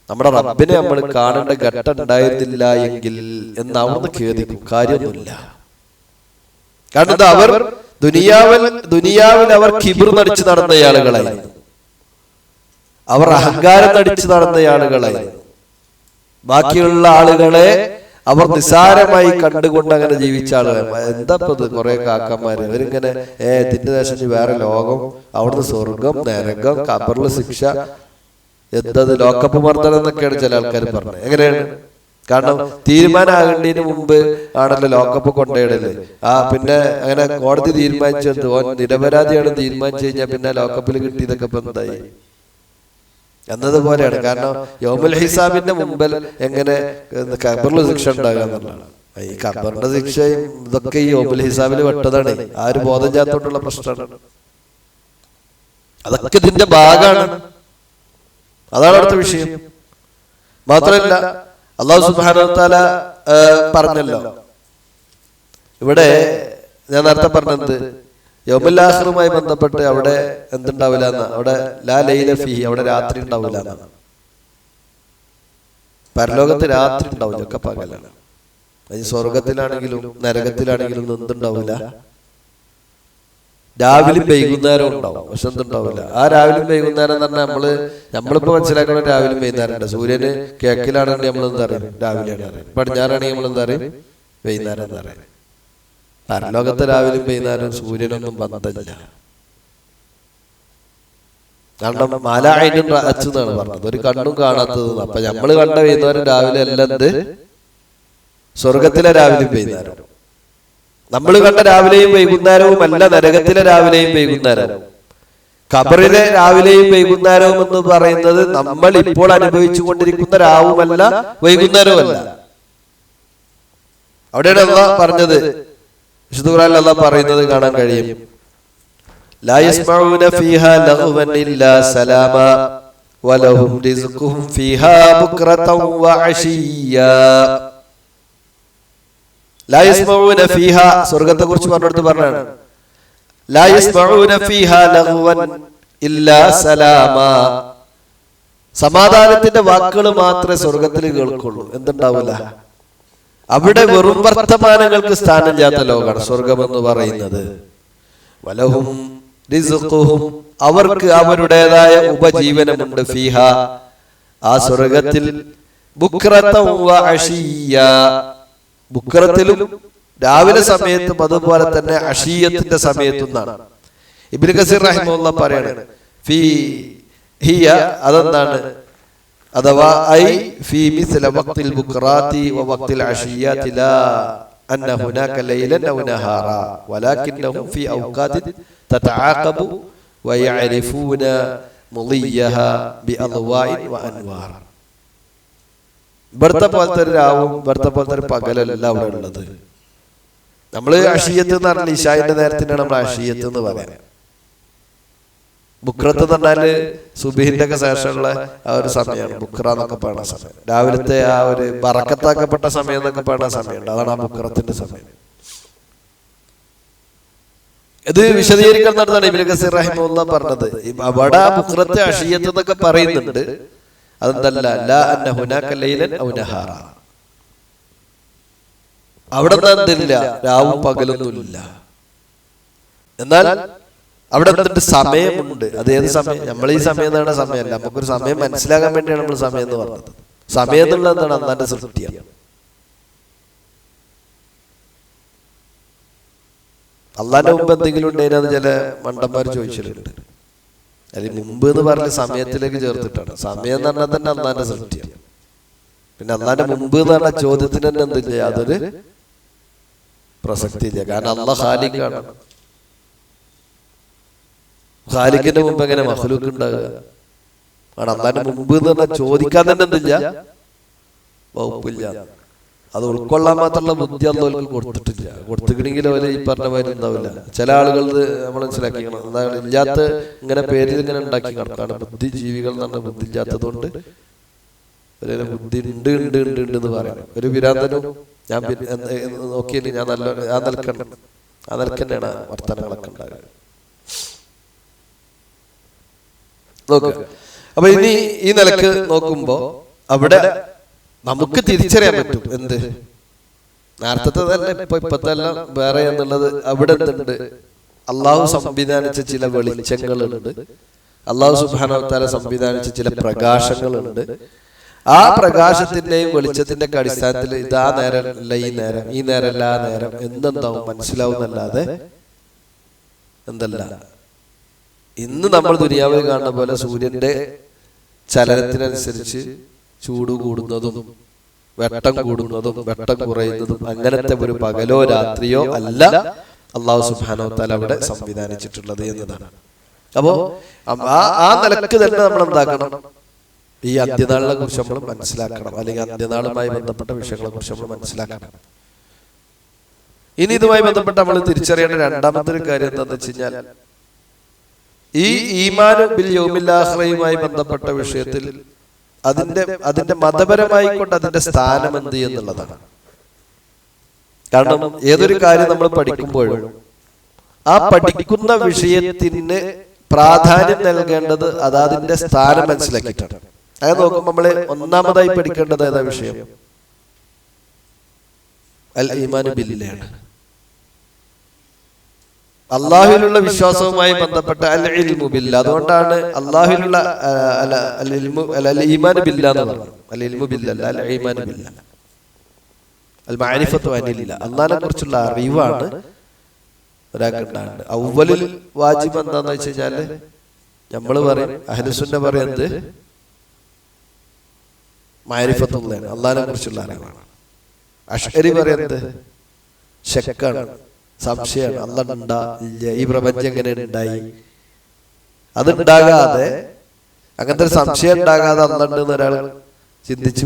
നമ്മുടെ റബ്ബിനെ നമ്മൾ കാണേണ്ട ഘട്ടം ഉണ്ടായിരുന്നില്ല എങ്കിൽ എന്ന് അവിടുന്ന് ഖേദിക്കും. കാര്യമൊന്നുമില്ല. കാരണം എന്താ, അവർ ദുനിയാവിൽ അവർ കിബിർ നടിച്ചു നടന്ന ആളുകളായിരുന്നു, അവർ അഹങ്കാരം നടിച്ചു നടന്ന ആളുകളായിരുന്നു. ബാക്കിയുള്ള ആളുകളെ അവർ നിസാരമായി കണ്ടുകൊണ്ട് അങ്ങനെ ജീവിച്ച ആളുകൾ. എന്താ ഇത് കുറെ കാക്കന്മാര് ഇവരിങ്ങനെ ഇതിന്റെ ദേശം വേറെ ലോകം, അവിടുന്ന് സ്വർഗം, നരകം, ഖബറിൽ ശിക്ഷ, എന്തത് ലോക്കപ്പ് മർദ്ദനം എന്നൊക്കെയാണ് ചില ആൾക്കാർ പറഞ്ഞത്. എങ്ങനെയാണ്? കാരണം തീരുമാനമാകേണ്ടതിന് മുമ്പ് ആണല്ലോ ലോക്കപ്പ് കൊണ്ടുപോയിടല്ലേ. പിന്നെ അങ്ങനെ കോടതി തീരുമാനിച്ചത് ഓൻ നിരപരാധിയാണ് തീരുമാനിച്ചു കഴിഞ്ഞാൽ പിന്നെ ലോക്കപ്പിൽ കിട്ടിയതൊക്കെ ഇപ്പൊ എന്തായി എന്നതുപോലെയാണ്. കാരണം യൗമുൽ ഹിസാബിന്റെ മുമ്പിൽ എങ്ങനെ ഖബറിൽ ശിക്ഷ ഉണ്ടാകുക എന്നുള്ളതാണ്. ഈ ഖബറിന്റെ ശിക്ഷയും ഇതൊക്കെ ഈ യൗമുൽ ഹിസാബിൽ പെട്ടതാണ്. ആ ഒരു ബോധം ചേർത്തോണ്ടുള്ള പ്രശ്നമാണ്. അതൊക്കെ ഇതിന്റെ ഭാഗമാണ്. അതാണ് അടുത്ത വിഷയം. മാത്രമല്ല അല്ലാഹു സുബ്ഹാനഹു വ തആല പറഞ്ഞല്ലോ, ഇവിടെ ഞാൻ നേരത്തെ പറഞ്ഞത് യൗമുൽ ആഖിറുമായി ബന്ധപ്പെട്ട് അവിടെ എന്തുണ്ടാവില്ല എന്നാ, അവിടെ ലാ ലൈല ഫീഹി, അവിടെ രാത്രി ഉണ്ടാവില്ല എന്നാണ്. പരലോകത്ത് രാത്രി ഉണ്ടാവില്ല, ഒക്കെ പകലാണ്. അത് സ്വർഗത്തിലാണെങ്കിലും നരകത്തിലാണെങ്കിലും എന്തുണ്ടാവില്ല, രാവിലെയും വൈകുന്നേരം ഉണ്ടാവും. പക്ഷെ എന്തുണ്ടാവില്ല, ആ രാവിലെയും വൈകുന്നേരം എന്ന് പറഞ്ഞാൽ നമ്മളിപ്പോ മനസ്സിലാക്കണ രാവിലെയും വൈകുന്നേരം ഉണ്ട്. സൂര്യന് കിഴക്കിലാണെങ്കിൽ നമ്മൾ എന്താ അറിയാം, രാവിലെയാണ് അറിയാം. പടിഞ്ഞാറാണെങ്കിൽ നമ്മൾ എന്താ അറിയാം, വൈകുന്നേരം എന്താ അറിയാം. പരലോകത്തെ രാവിലെയും വൈകുന്നേരം സൂര്യനൊന്നും ബന്ധമില്ല. കാരണം മാലായിനും റഅത്ത് എന്നാണ് പറഞ്ഞത്, ഒരു കണ്ണും കാണാത്തത്. അപ്പൊ നമ്മള് കണ്ട വൈകുന്നേരം രാവിലെ അല്ല, എന്ത് സ്വർഗത്തിലെ രാവിലെയും വൈകുന്നേരം. നമ്മൾ കണ്ട രാവിലെയും വൈകുന്നേരവും അല്ല നരകത്തിലെ രാവിലെയും വൈകുന്നേരവും. ഖബറിലെ രാവിലെയും വൈകുന്നേരവും എന്ന് പറയുന്നത് നമ്മൾ ഇപ്പോൾ അനുഭവിച്ചു കൊണ്ടിരിക്കുന്ന രാവുമല്ല വൈകുന്നേരവുമല്ല. അവിടെയാണ് അല്ലാഹ് പറഞ്ഞത്. വിശുദ്ധ ഖുർആനിൽ അല്ലാഹ് പറയുന്നത് കാണാൻ കഴിയും. ലാ യസ്മഊന ഫീഹാ ലഗ്വൻ ഇല്ലാ സലാമാ വലഹും റിസ്ഖുഹും ഫീഹാ ബുക്റതൻ വഅശിയ്യാ. ലാ യസ്മഊന ഫീഹാ, സ്വർഗ്ഗത്തെ കുറിച്ച് പറഞ്ഞിടത്ത് പറഞ്ഞാണ് ലാ യസ്മഊന ഫീഹാ ലഗ്വൻ ഇല്ലാ സലാമാ, സമാധാനത്തിന്റെ വാക്കുകൾ മാത്രമേ സ്വർഗത്തിൽ കേൾക്കുള്ളൂ. എന്തുണ്ടാവില്ല അവിടെ? വെറും വർത്തമാനങ്ങൾക്ക് സ്ഥാനം ചെയ്യാത്ത ലോകമാണ് സ്വർഗം എന്ന് പറയുന്നത്. വലഹും റിസ്ഖുഹും, അവർക്ക് അവരുടേതായ ഉപജീവനമുണ്ട്. ഫീഹ, ആ സ്വർഗത്തിൽ. ബുക്റതൻ വഅശിയ്യാ, ബുക്റത്തിലും രാവിലെ സമയത്തും അതുപോലെ തന്നെ അശിയ്യത്തിന്റെ സമയത്തും എന്നാണ് ഇബ്നു കസീർ റഹിമഹുല്ലാഹ് പറയാണ്. ഫീ ഹിയ, അതെന്താണ്? അഥവാ ഐ ഫീ മിസ്ല വഖ്തിൽ ബുക്റാത്തി വ വഖ്തിൽ അശിയ്യാത്തി ലാ അന്ന ഹുനാക ലൈലൻ ഔ നഹാറ വലാകിന്നഹും ഫീ ഔഖാതിൻ തതആഖബു വ യഅരിഫൂന മുളിയഹ ബി അദ്വാഇൻ വ അൻവാർ. ഇവിടുത്തെ പോലത്തെ ഒരു രാവും ഇവിടുത്തെ പോലത്തെ ഒരു പകലല്ല അവിടെ ഉള്ളത്. നമ്മള് അശിയ്യത്ത് എന്ന് പറഞ്ഞാൽ ഇശാഇന്റെ നേരത്തിനാണ് നമ്മൾ അശിയ്യത്ത് എന്ന് പറയാം. ബുക്രത്ത് എന്ന് പറഞ്ഞാല് സുബഹിന്റെ ഒക്കെ ശേഷമുള്ള ആ ഒരു സമയമാണ് ബുക്ര എന്നൊക്കെ പറയുന്ന സമയം. രാവിലത്തെ ആ ഒരു ബറക്കത്താക്കപ്പെട്ട സമയം എന്നൊക്കെ പറയുന്ന സമയമുണ്ട്, അതാണ് ആ ബുക്രത്തിന്റെ സമയം. ഇത് വിശദീകരിക്കുന്നതാണ് ഇബ്നു കസീർ റഹിമഹുല്ലാഹ് പറഞ്ഞത്. അവിടെ ആ ബുക്രത്തെ അശിയ്യത്ത് എന്നൊക്കെ പറയുന്നുണ്ട്. അതെന്തല്ല, ലാ അന്ന ഹുനാക ലൈലൻ ഔ നഹാറ, അവിടെ എന്തില്ല, രാവും പകലൊന്നുമില്ല. എന്നാൽ അവിടെ എന്തുണ്ട്? സമയമുണ്ട്. അതേത് സമയം? നമ്മൾ ഈ സമയം എന്നാണ് സമയമല്ല, നമുക്കൊരു സമയം മനസ്സിലാകാൻ വേണ്ടിയാണ് നമ്മൾ സമയം എന്ന് പറഞ്ഞത്. സമയം എന്നുള്ളത് എന്താണ്? അള്ളാന്റെ സൃഷ്ടിയാണ്. അള്ളാന്റെ മുമ്പ് എന്തെങ്കിലും ഉണ്ടേനത് ചില മണ്ടന്മാർ ചോദിച്ചിട്ടുണ്ട്. അതിന് മുമ്പ് എന്ന് പറഞ്ഞ സമയത്തിലേക്ക് ചേർത്തിട്ടാണ്. സമയം എന്ന് പറഞ്ഞാൽ തന്നെ അള്ളാന്റെ സൃഷ്ടിയാണ്. പിന്നെ അള്ളാന്റെ മുമ്പ് എന്ന് പറഞ്ഞ ചോദ്യത്തിന് തന്നെ എന്തില്ല, യാതൊരു പ്രസക്തി ഇല്ല. കാരണം അള്ളാഹ് ഖാലിഖാണ്. ഖാലിഖിന്റെ മുമ്പ് എങ്ങനെ മഖ്ലൂഖ് ഉണ്ടാകുക? കാരണം അള്ളാന്റെ മുമ്പ് എന്ന് പറഞ്ഞാൽ ചോദിക്കാൻ തന്നെ എന്തില്ല, വകുപ്പില്ല. അത് ഉൾക്കൊള്ളാൻ മാത്രമുള്ള ബുദ്ധി അള്ളാഹ് കൊടുത്തിട്ടില്ല. കൊടുത്തിട്ടുണ്ടെങ്കിൽ അവര് ഈ പറഞ്ഞ മാതിരി ഉണ്ടാവില്ല. ചില ആളുകൾ നമ്മൾ മനസ്സിലാക്കിക്കണം, എന്താണ് ഇല്ലാത്ത ഇങ്ങനെ പേരിൽ ഇങ്ങനെ ഉണ്ടാക്കി കണക്കാണ് ബുദ്ധിജീവികൾ എന്ന് പറഞ്ഞാൽ. ബുദ്ധി ഇല്ലാത്തതുകൊണ്ട് ബുദ്ധി ഉണ്ട് ഉണ്ട് ഉണ്ട് ഉണ്ട് എന്ന് പറയണം. ഒരു വിരാന്തനും ഞാൻ നോക്കിയില്ല, ഞാൻ നല്ല ആ നിലക്കന്നെയാണ് വർത്തമാനങ്ങളൊക്കെ ഉണ്ടാകുക. നോക്കുക. അപ്പൊ ഇനി ഈ നിലക്ക് നോക്കുമ്പോ അവിടെ നമുക്ക് തിരിച്ചറിയാൻ പറ്റും എന്ത് നേരത്തെ തന്നെ ഇപ്പത്തെ എല്ലാം വേറെ എന്നുള്ളത്. അവിടെ എന്തുണ്ട്? അള്ളാഹു സംവിധാനിച്ച ചില വെളിച്ചങ്ങളുണ്ട്. അള്ളാഹു സുബ്ഹാനഹു വ തആല സംവിധാനിച്ച ചില പ്രകാശങ്ങളുണ്ട്. ആ പ്രകാശത്തിന്റെയും വെളിച്ചത്തിന്റെ ഒക്കെ അടിസ്ഥാനത്തിൽ ഇതാ നേരമല്ല ഈ നേരം, ഈ നേരമല്ല ആ നേരം എന്തെന്താവും മനസ്സിലാവുന്നല്ലാതെ എന്തല്ല. ഇന്ന് നമ്മൾ ദുനിയാവിൽ കാണുന്ന പോലെ സൂര്യന്റെ ചലനത്തിനനുസരിച്ച് ചൂട് കൂടുന്നതും വെട്ടം കൂടുന്നതും വെട്ടം കുറയുന്നതും അങ്ങനത്തെ ഒരു പകലോ രാത്രിയോ അല്ല അല്ലാഹു സുബ്ഹാനഹു വ തആല അവിടെ സംവിധാനിച്ചിട്ടുള്ളത് എന്നതാണ്. അപ്പോ ആ നിലക്ക് തന്നെ നമ്മൾ എന്താക്കണം? ഈ അന്ത്യനാളിനെ കുറിച്ച് നമ്മൾ മനസ്സിലാക്കണം, അല്ലെങ്കിൽ അന്ത്യനാളുമായി ബന്ധപ്പെട്ട വിഷയങ്ങളെ കുറിച്ച് നമ്മൾ മനസ്സിലാക്കണം. ഇനി ഇതുമായി ബന്ധപ്പെട്ട് നമ്മൾ തിരിച്ചറിയേണ്ട രണ്ടാമത്തെ ഒരു കാര്യം എന്താണെന്ന് വെച്ച് കഴിഞ്ഞാൽ, ഈ ഈമാനു ബിൽ യൗമിൽ ആഖിറയുമായി ബന്ധപ്പെട്ട വിഷയത്തിൽ അതിന്റെ മതപരമായി കൊണ്ട് അതിന്റെ സ്ഥാനം എന്ത് എന്നുള്ളതാണ്. കാരണം ഏതൊരു കാര്യം നമ്മൾ പഠിക്കുമ്പോഴും ആ പഠിക്കുന്ന വിഷയത്തിന് പ്രാധാന്യം നൽകേണ്ടത് അതിന്റെ സ്ഥാനം മനസ്സിലാക്കിയിട്ടാണ്. അത് നോക്കുമ്പോൾ നമ്മള് ഒന്നാമതായി പഠിക്കേണ്ടത് ഏതാ വിഷയം? അൽ ഈമാനു ബില്ലാഹ്, അള്ളാഹുവിലുള്ള വിശ്വാസവുമായി ബന്ധപ്പെട്ട അൽ ഇൽമു ബില്ലാഹ്. അതുകൊണ്ടാണ് അള്ളാഹുവിലുള്ള അൽ ഈമാനു ബില്ലാഹ് എന്ന് പറഞ്ഞത്. അൽ ഇൽമു ബില്ലാഹ് അൽ ഈമാനു ബില്ലാഹ് അൽ മഅരിഫത്തു അനില്ലാഹ്, അള്ളാഹിനെ കുറിച്ചുള്ള അറിവാണ് ഒരാൾക്ക് ഉണ്ടാകേണ്ടത്. അവ്വലുൽ വാജിബ് എന്താന്ന് വെച്ച് കഴിഞ്ഞാല് നമ്മള് പറയും, അഹ്ലുസുന്ന പറയുന്നത് മഅരിഫത്തുള്ളാഹ്, അള്ളാഹിനെ കുറിച്ചുള്ള അറിവാണ്. അശ്അരി പറയുന്നത് ശക്കാണ്, സംശയമാണ്. അള്ളാഹ് ഉണ്ടാ ഇല്ല, ഈ പ്രപഞ്ചം എങ്ങനെ ഉണ്ടായി, അതുണ്ടാകാതെ അങ്ങനത്തെ ഒരു സംശയം ഉണ്ടാകാതെ അള്ളാഹ് ഉണ്ടെന്ന് ഒരാൾ ചിന്തിച്ച്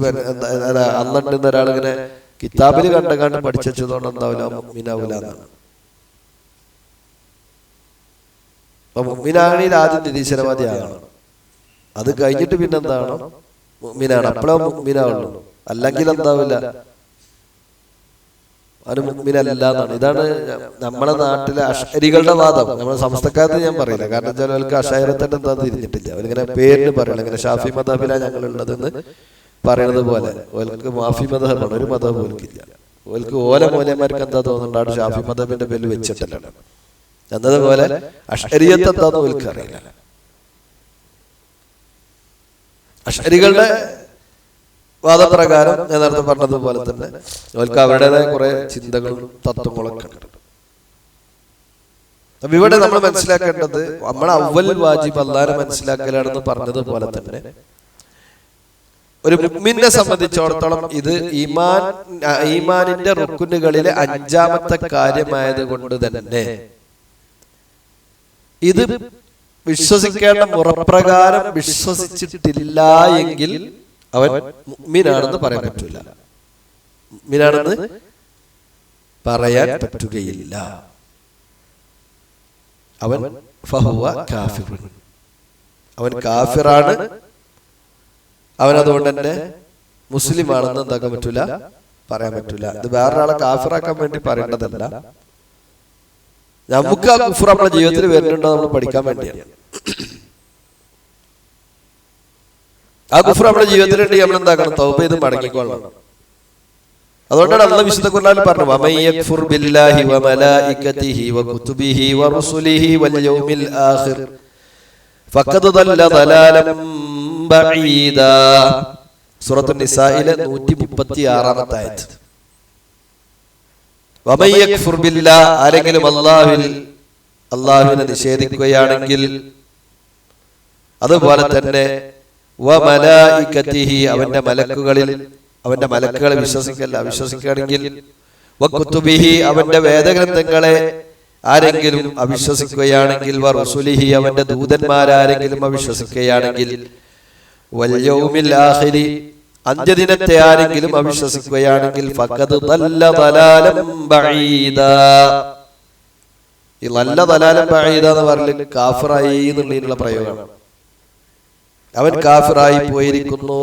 അള്ളാഹ് ഉണ്ടെന്ന് ഒരാൾ ഇങ്ങനെ കിതാബിൽ കണ്ടങ്ങാണ്ട് പഠിച്ചതുകൊണ്ട് എന്താവില്ല, മുഅ്മിനാവൂല എന്നാണ്. അപ്പൊ മുഅ്മിനാകണമെങ്കിൽ ആദ്യം നിരീശ്വരവാദി ആകണം. അത് കഴിഞ്ഞിട്ട് പിന്നെന്താണ്, മുഅ്മിനാണ്. അപ്പോഴേ മുഅ്മിനാവുള്ളൂ. അല്ലെങ്കിൽ എന്താവില്ല, അത് മുഅ്മിനല്ല എന്നാണ്. ഇതാണ് നമ്മുടെ നാട്ടിലെ അശ്അരികളുടെ വാദം. നമ്മുടെ സംസ്ഥക്കാരത്ത് ഞാൻ പറയില്ല, കാരണം ചിലർക്ക് അശായറത്തിന്റെ എന്താ തിരിഞ്ഞിട്ടില്ല. അവരിങ്ങനെ പേരിന് പറയണം, ഇങ്ങനെ ഷാഫി മദഹബിലാണ് ഞങ്ങൾ ഉള്ളതെന്ന് പറയണത് പോലെ ഓൽക്ക് മാഫി മദഹബാണ്, ഒരു മദഹബ് ഓൽക്കില്ല. ഓൽക്ക് ഓല മൂലന്മാർക്ക് എന്താ തോന്നുന്നുണ്ടാണ് ഷാഫി മദഹബിന്റെ പേരിൽ വെച്ചിട്ടില്ല എന്നതുപോലെ അശ്അരിയത്ത് എന്താന്ന് ഓൽക്ക് അറിയില്ല. അശ്അരികളുടെ വാദപ്രകാരം ഞാൻ നേരത്തെ പറഞ്ഞതുപോലെ തന്നെ അവർക്ക് അവരുടേതായ കുറെ ചിന്തകളും തത്വങ്ങളൊക്കെ ഉണ്ട്. അപ്പൊ ഇവിടെ നമ്മൾ മനസ്സിലാക്കേണ്ടത് നമ്മളെ അവ്വൽ വാജിബ് അല്ലാഹനെ മനസ്സിലാക്കലാണെന്ന് പറഞ്ഞതുപോലെ തന്നെ ഒരു മുഅ്മിനെ സംബന്ധിച്ചിടത്തോളം ഇത് ഈമാനിന്റെ റുക്നുകളിലെ 5ാമത്തെ കാര്യമായത് കൊണ്ട് തന്നെ ഇത് വിശ്വസിക്കേണ്ട മുറപ്രകാരം വിശ്വസിച്ചിട്ടില്ല എങ്കിൽ അവൻ മുഅ്മിനാണെന്ന് പറയാൻ പറ്റില്ല, മുഅ്മിനാണെന്ന് പറയാൻ പറ്റുകയില്ല. അവൻ ഫഹുവ കാഫിറുൻ, അവൻ കാഫിറാണ്. അവനതുകൊണ്ട് തന്നെ മുസ്ലിം ആണെന്ന് എന്താക്കാൻ പറ്റൂല, പറയാൻ പറ്റൂല. ഇത് വേറൊരാളെ കാഫിറാക്കാൻ വേണ്ടി പറയേണ്ടതല്ല. നമുക്ക് ആ കുഫ്ർ നമ്മുടെ ജീവിതത്തിൽ വരുന്നുണ്ടോ നമ്മൾ പഠിക്കാൻ വേണ്ടിയാണ്. ആ കുഫ്ർ നമ്മുടെ ജീവിതത്തിലുണ്ടെങ്കിൽ നമ്മൾ എന്താക്കണം, തൗബ ചെയ്ത് മടങ്ങിക്കൊള്ളണം. അതുകൊണ്ടാണ് അല്ലാഹു വിശുദ്ധ ഖുർആനിൽ പറഞ്ഞു, വമൻ യക്ഫുർ ബില്ലാഹി വമലായികതിഹി വകുതുബിഹി വറുസുലിഹി വൽയൗമിൽ ആഖിർ ഫഖദ് ദല്ല ദലാലൻ ബഈദാ. സൂറത്തുൻ നിസായിലെ 136-ാമത്തെ ആയത്ത്. വമൻ യക്ഫുർ ബില്ലാഹ്, ആരെങ്കിലും അല്ലാഹുവിനെ നിഷേധിക്കുകയാണെങ്കിൽ, അതുപോലെ തന്നെ വമലായികതിഹി, അവന്റെ മലക്കുകളെ അവിശ്വസിക്കുകയാണെങ്കിൽ, വകുതുബിഹി, അവന്റെ വേദഗ്രന്ഥങ്ങളെ ആരെങ്കിലും അവിശ്വസിക്കുകയാണെങ്കിൽ, വറുസുലിഹി, അവന്റെ ദൂതന്മാരാരെങ്കിലും അവിശ്വസിക്കുകയാണെങ്കിൽ, വൽയൗമിൽ ആഖിരി, അന്ത്യദിനത്തെ ആരെങ്കിലും അവിശ്വസിക്കുകയാണെങ്കിൽ, ഫഖദ് ദല്ല ദലാലൻ ബഈദാ. ഈ നല്ല ദലാലൻ ബഈദാ എന്ന് പറഞ്ഞാൽ കാഫിറായി എന്നുള്ളതിനുള്ള പ്രയോഗമാണ്. അവൻ കാഫിറായി പോയിരിക്കുന്നു,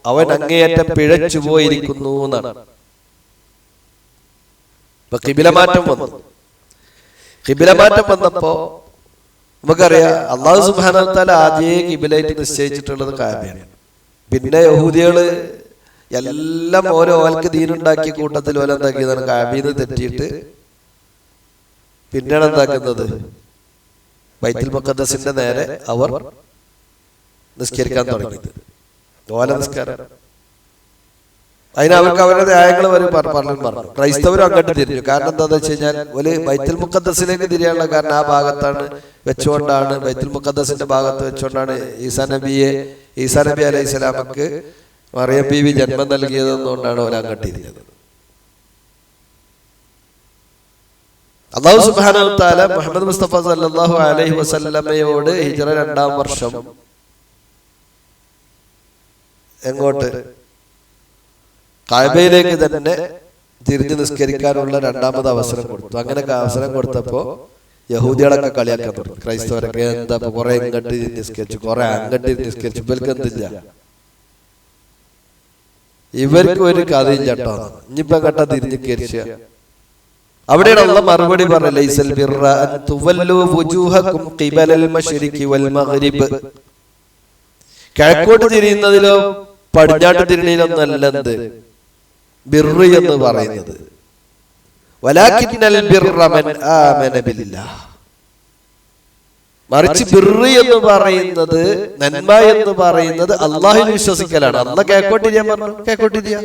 അവൻ അങ്ങേയറ്റം പിഴച്ചു പോയിരിക്കുന്നു എന്നാണ്. ഇപ്പൊ ഖിബിലമാറ്റം വന്നപ്പോ നമുക്കറിയാം, അല്ലാഹു സുബ്ഹാനഹു വ തആല ആദ്യമേ ഖിബിലയായിട്ട് നിശ്ചയിച്ചിട്ടുള്ളത് കഅബയാണ്. പിന്നെ യഹൂദികള് എല്ലാം ഓൽക്ക് ദീനുണ്ടാക്കിയ കൂട്ടത്തിൽ ഓലെന്താക്കിയതാണ്, കഅബയിൽ തെറ്റിയിട്ട് പിന്നെയാണ് എന്താക്കുന്നത്, ബൈത്തുൽ മുഖദ്ദസിന്റെ നേരെ അവർ നിസ്കരിക്കാൻ തുടങ്ങിയത്. ഓല നിസ്കാരം അതിന് അവർക്ക് അവരുടെ ന്യായങ്ങൾ പറഞ്ഞു. ക്രൈസ്തവരും അങ്ങോട്ട് തിരിഞ്ഞു. കാരണം എന്താണെന്ന് വെച്ച് കഴിഞ്ഞാൽ ഒരു ബൈത്തുൽ മുഖദ്ദസിലേക്ക് തിരിയാനുള്ള കാരണം ആ ഭാഗത്താണ് വെച്ചുകൊണ്ടാണ്, ബൈത്തുൽ മുഖദ്ദസിന്റെ ഭാഗത്ത് വെച്ചുകൊണ്ടാണ് ഈസാ നബി അലൈഹി സ്വലാമക്ക് മറിയം ബീവി ജന്മം നൽകിയതെന്നുകൊണ്ടാണ് അവർ അങ്ങോട്ട് തിരിഞ്ഞത്. അല്ലാഹു സുബ്ഹാനഹു വ തആല മുഹമ്മദ് മുസ്തഫ സല്ലല്ലാഹു അലൈഹി വസല്ലമയോട് ഹിജ്റ 2-ാം വർഷം എങ്ങോട്ട്, കഅബയിലേക്ക് തന്നെ തിരിഞ്ഞു നിസ്കരിക്കാനുള്ള 2ാമത് അവസരം കൊടുത്തു. അങ്ങനെ അവസരം കൊടുത്തപ്പോ യഹൂദികളൊക്കെ കളിയാക്കാൻ തുടങ്ങി. ക്രൈസ്തവരൊക്കെ എന്താ കുറെ ഇങ്ങോട്ട് നിസ്കരിച്ചു, കുറെ അങ്ങോട്ട് നിസ്കരിച്ചു, ഇവർക്ക് എന്തില്ല, ഇവർക്ക് ഒരു കഥയില്ല കേട്ടോ, ഇനിയിപ്പോ അങ്ങോട്ടാ തിരിഞ്ഞു കരിച്ച. അവിടെയാണ് അല്ലാഹു മറുപടി പറഞ്ഞത്, ലൈസൽ ബിർറ അൻ തുവല്ലു വുജൂഹകും ഖിബലൽ മശ്രിഖി വൽ മഗ്രിബ്. കിഴക്കോട്ട് തിരിയുന്നതിലോ പടിഞ്ഞാട്ട് തിരിയുന്നതിലൊന്നല്ല എന്ത് ബിർറ് എന്ന് പറയുന്നത്. വലാകിന്നൽ ബിർറ മൻ ആമന ബില്ലാഹ്. മറിച്ച് ബിർറ് എന്ന് പറയുന്നത്, നന്മ എന്ന് പറയുന്നത് അല്ലാഹുവിൽ വിശ്വസിക്കലാണ്. അല്ലാഹ് കിഴക്കോട്ടിരിയാൻ പറഞ്ഞു, കിഴക്കോട്ടിരിയാ.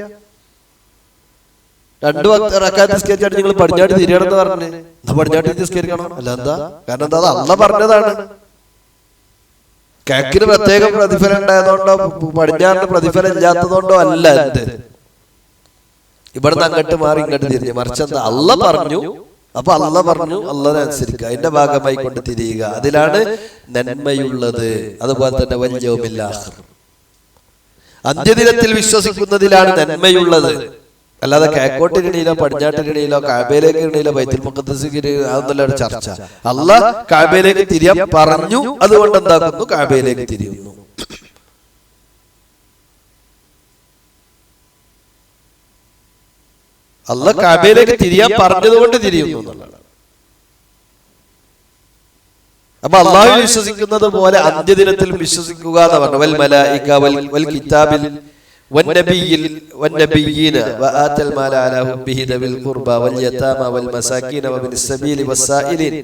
2 റക്അത്ത് നിസ്കരിച്ചിട്ട് നിങ്ങൾ പടിഞ്ഞാട്ട് തിരിയണമെന്ന് പറഞ്ഞു, പടിഞ്ഞാട്ട് നിസ്കരിക്കണം. അല്ല എന്താ കാരണം, എന്താ അല്ലാഹ് പറഞ്ഞതാണ്. കിഴക്കിന് പ്രത്യേകം പ്രതിഫലം ഉണ്ടായതുകൊണ്ടോ പടിഞ്ഞാറിന് പ്രതിഫലം ഇല്ലാത്തതുകൊണ്ടോ അല്ല. ഇവിടുന്ന് അങ്ങോട്ട് മാറി ഇങ്ങോട്ട് തിരിഞ്ഞു, മറിച്ച് എന്താ അല്ലാഹ് പറഞ്ഞു, അപ്പൊ അല്ലാഹ് പറഞ്ഞു, അല്ലാഹനെ അനുസരിക്കുക, അതിന്റെ ഭാഗമായി കൊണ്ട് തിരിയുക, അതിലാണ് നന്മയുള്ളത്. അതുപോലെ തന്നെ വൽ യൗമിൽ ആഖിർ, അന്ത്യദിനത്തിൽ വിശ്വസിക്കുന്നതിലാണ് നന്മയുള്ളത്. അല്ലാതെ കിഴക്കോട്ടിരിണിയിലോ പടിഞ്ഞാട്ടിരിണിയിലോ കഅബയിലേക്ക് ഇരിണിയിലോ ബൈത്തുൽ മുഖദ്ദസിലേക്ക് അതൊന്നല്ല ഒരു ചർച്ച. അല്ലാഹ് കഅബയിലേക്ക് തിരിയാൻ പറഞ്ഞു, അതുകൊണ്ട് എന്താക്കുന്നു? കഅബയിലേക്ക് തിരിയുന്നു. അല്ലാഹ് കഅബയിലേക്ക് തിരിയാൻ പറഞ്ഞതുകൊണ്ട് തിരിയുന്നു എന്നുള്ളതാണ്. അപ്പൊ അള്ളാഹുവിൽ വിശ്വസിക്കുന്നത് പോലെ അന്ത്യദിനത്തിൽ വിശ്വസിക്കുക എന്ന് പറഞ്ഞു. വൽ മലായിക വൽ കിതാബിൽ والنبيين وآتى المال على حبه ذوي القربى واليتامى والمساكين وابن السبيل والسائلين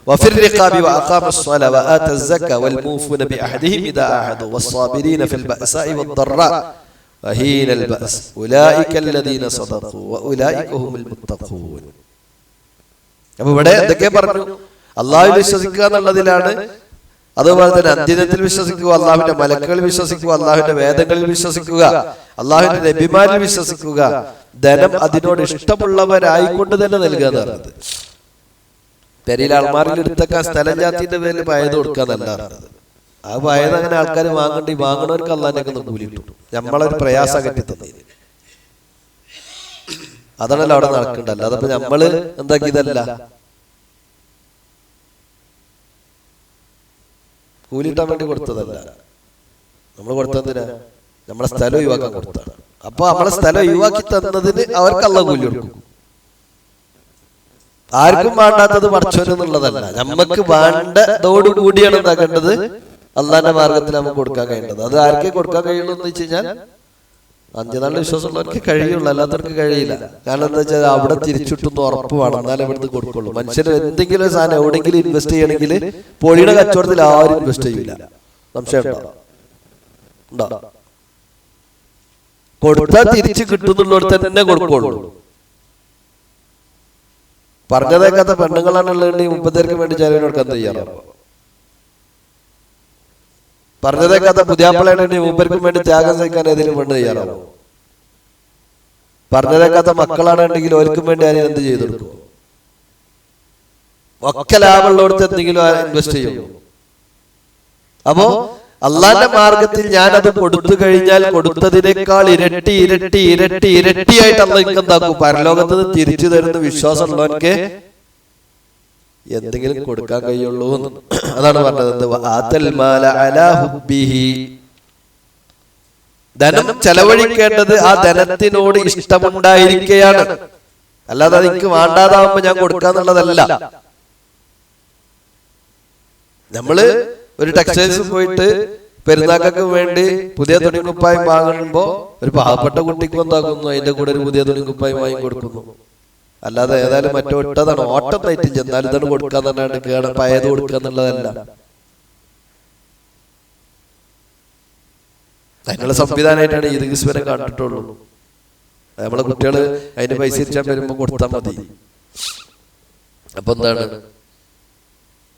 وفي الرقاب وأقام الصلاة وآتى الزكاة والموفون بعهدهم إذا عاهدوا والصابرين في البأساء والضراء وحين البأس أولئك الذين صدقوا وأولئك هم المتقون. അപ്പോൾ ഇവിടെ എന്തൊക്കെ പറഞ്ഞു? അള്ളാഹുവിൽ വിശ്വസിക്കുക എന്നുള്ളതിലാണ്. അതുപോലെ തന്നെ അന്ത്യദിനത്തിൽ വിശ്വസിക്കുക, അള്ളാഹുവിന്റെ മലക്കുകളിൽ വിശ്വസിക്കുക, അള്ളാഹുവിന്റെ വേദങ്ങളിൽ വിശ്വസിക്കുക, അള്ളാഹുവിന്റെ നബിമാരിൽ വിശ്വസിക്കുക, ധനം അതിനോട് ഇഷ്ടമുള്ളവരായിക്കൊണ്ട് തന്നെ നൽകുക എന്ന് പറഞ്ഞത്. പെരിയിൽ അൾമാറിൽ എടുത്തൊക്കെ സ്ഥലം ജാത്തിന്റെ പേരിൽ പയത് കൊടുക്കുക എന്നല്ല പറഞ്ഞത്. ആ പയത് അങ്ങനെ ആൾക്കാർ വാങ്ങണവർക്ക് അള്ളാഹിനൊക്കെ കൂലിട്ടു. നമ്മളൊരു പ്രയാസം കെട്ടി തന്നീര്, അതാണല്ലോ അവിടെ നടക്കണ്ടല്ലോ. അതപ്പോ നമ്മള് എന്താക്കിയതല്ല, കൂലിട്ടാൻ വേണ്ടി കൊടുത്തതല്ല. നമ്മൾ കൊടുത്തതിനാ? നമ്മളെ സ്ഥലം ഒഴിവാക്കാൻ കൊടുത്താണ്. അപ്പൊ നമ്മളെ സ്ഥലം ഒഴിവാക്കി തന്നതിന് അവർക്ക് അള്ളാഹ് കൂലി കൊടുക്കും. ആർക്കും വേണ്ടാത്തത് പടച്ചോനെന്നുള്ളതല്ല, നമുക്ക് വേണ്ടതോടുകൂടിയാണ് എന്താക്കേണ്ടത്? അള്ളാന്റെ മാർഗത്തിൽ നമുക്ക് കൊടുക്കാൻ കഴിയേണ്ടത്. അത് ആർക്കേ കൊടുക്കാൻ കഴിയുള്ളൂ എന്ന് വെച്ച് കഴിഞ്ഞാൽ അന്ത്യനാളിൽ വിശ്വാസമുള്ളവർക്ക് കഴിയുള്ളൂ, അല്ലാത്തവർക്ക് കഴിയില്ല. കാരണം എന്താ വെച്ചാൽ അവിടെ തിരിച്ചിട്ടൊന്ന് ഉറപ്പ് വേണം, എന്നാലും ഇവിടുന്ന് കൊടുക്കുള്ളൂ. മനുഷ്യർ എന്തെങ്കിലും സാധനം എവിടെയെങ്കിലും ഇൻവെസ്റ്റ് ചെയ്യണമെങ്കിൽ പൊളിയുടെ കച്ചവടത്തിൽ ആരും ഇൻവെസ്റ്റ് ചെയ്യില്ല. സംശയം ഉണ്ടോ? കൊടുത്താൽ തിരിച്ച് കിട്ടുന്നുള്ളവർ തന്നെ കൊടുക്കുള്ളൂ. പറഞ്ഞതേക്കാത്ത പെണ്ണുങ്ങളാണുള്ളതെങ്കിൽ മുപ്പത്തേർക്ക് വേണ്ടി ചെലവിന് കൊടുക്കാൻ തയ്യാറാവും. പറഞ്ഞതേക്കാത്ത പുതിയാപ്പിളയാണെങ്കിൽ മൂപ്പർക്കും വേണ്ടി ത്യാഗം സഹിക്കാൻ ഏതെങ്കിലും വേണ്ടി തയ്യാറാവും. പറഞ്ഞതേക്കാത്ത മക്കളാണെന്നുണ്ടെങ്കിൽ ഓർക്കും വേണ്ടി ആരും എന്ത് ചെയ്തു കൊടുക്കും? ഒക്കെ ലാഭമുള്ളവർക്ക് എന്തെങ്കിലും ഇൻവെസ്റ്റ് ചെയ്യും. അപ്പോ അള്ളാന്റെ മാർഗത്തിൽ ഞാനത് കൊടുത്തു കഴിഞ്ഞാൽ കൊടുത്തതിനേക്കാൾ ഇരട്ടി ഇരട്ടി ഇരട്ടി ഇരട്ടിയായിട്ട് അള്ളാഹ് എന്താക്കും? പരലോകത്ത് തിരിച്ചു തരുന്ന വിശ്വാസമുള്ളവർക്ക് എന്തെങ്കിലും കൊടുക്കാൻ കഴിയുള്ളൂ. അതാണ് പറഞ്ഞത്. ധനം ചെലവഴിക്കേണ്ടത് ആ ധനത്തിനോട് ഇഷ്ടമുണ്ടായിരിക്കുകയാണ്, അല്ലാതെ അത് എനിക്ക് വേണ്ടാതാവുമ്പോ ഞാൻ കൊടുക്കാന്നുള്ളതല്ല. നമ്മള് ഒരു ടെക്സ്റ്റൈൽസ് പോയിട്ട് പെരുന്നാക്കൊക്കെ വേണ്ടി പുതിയ തുണിക്കുപ്പായം വാങ്ങുമ്പോ ഒരു പാവപ്പെട്ട കുട്ടിക്ക് എന്താക്കുന്നു? അതിന്റെ കൂടെ ഒരു പുതിയ തുണിക്കുപ്പായം വാങ്ങി കൊടുക്കുന്നു. അല്ലാതെ ഏതായാലും മറ്റോ ഇട്ടതാണ് ഓട്ടം നയിറ്റ് ചെന്നാലും ഇതാണ് കൊടുക്കാന്ന് പറഞ്ഞാണ്ട് പയത് കൊടുക്കുക എന്നുള്ളതല്ല. അതിനുള്ള സംവിധാനമായിട്ടാണ് ഈദ് കിസ്വനെ കണ്ടിട്ടുള്ളൂ. നമ്മളെ കുട്ടികള് അതിന് പൈസ ഇരിച്ചാൽ വരുമ്പോ കൊടുത്താൽ മതി. അപ്പൊ എന്താണ്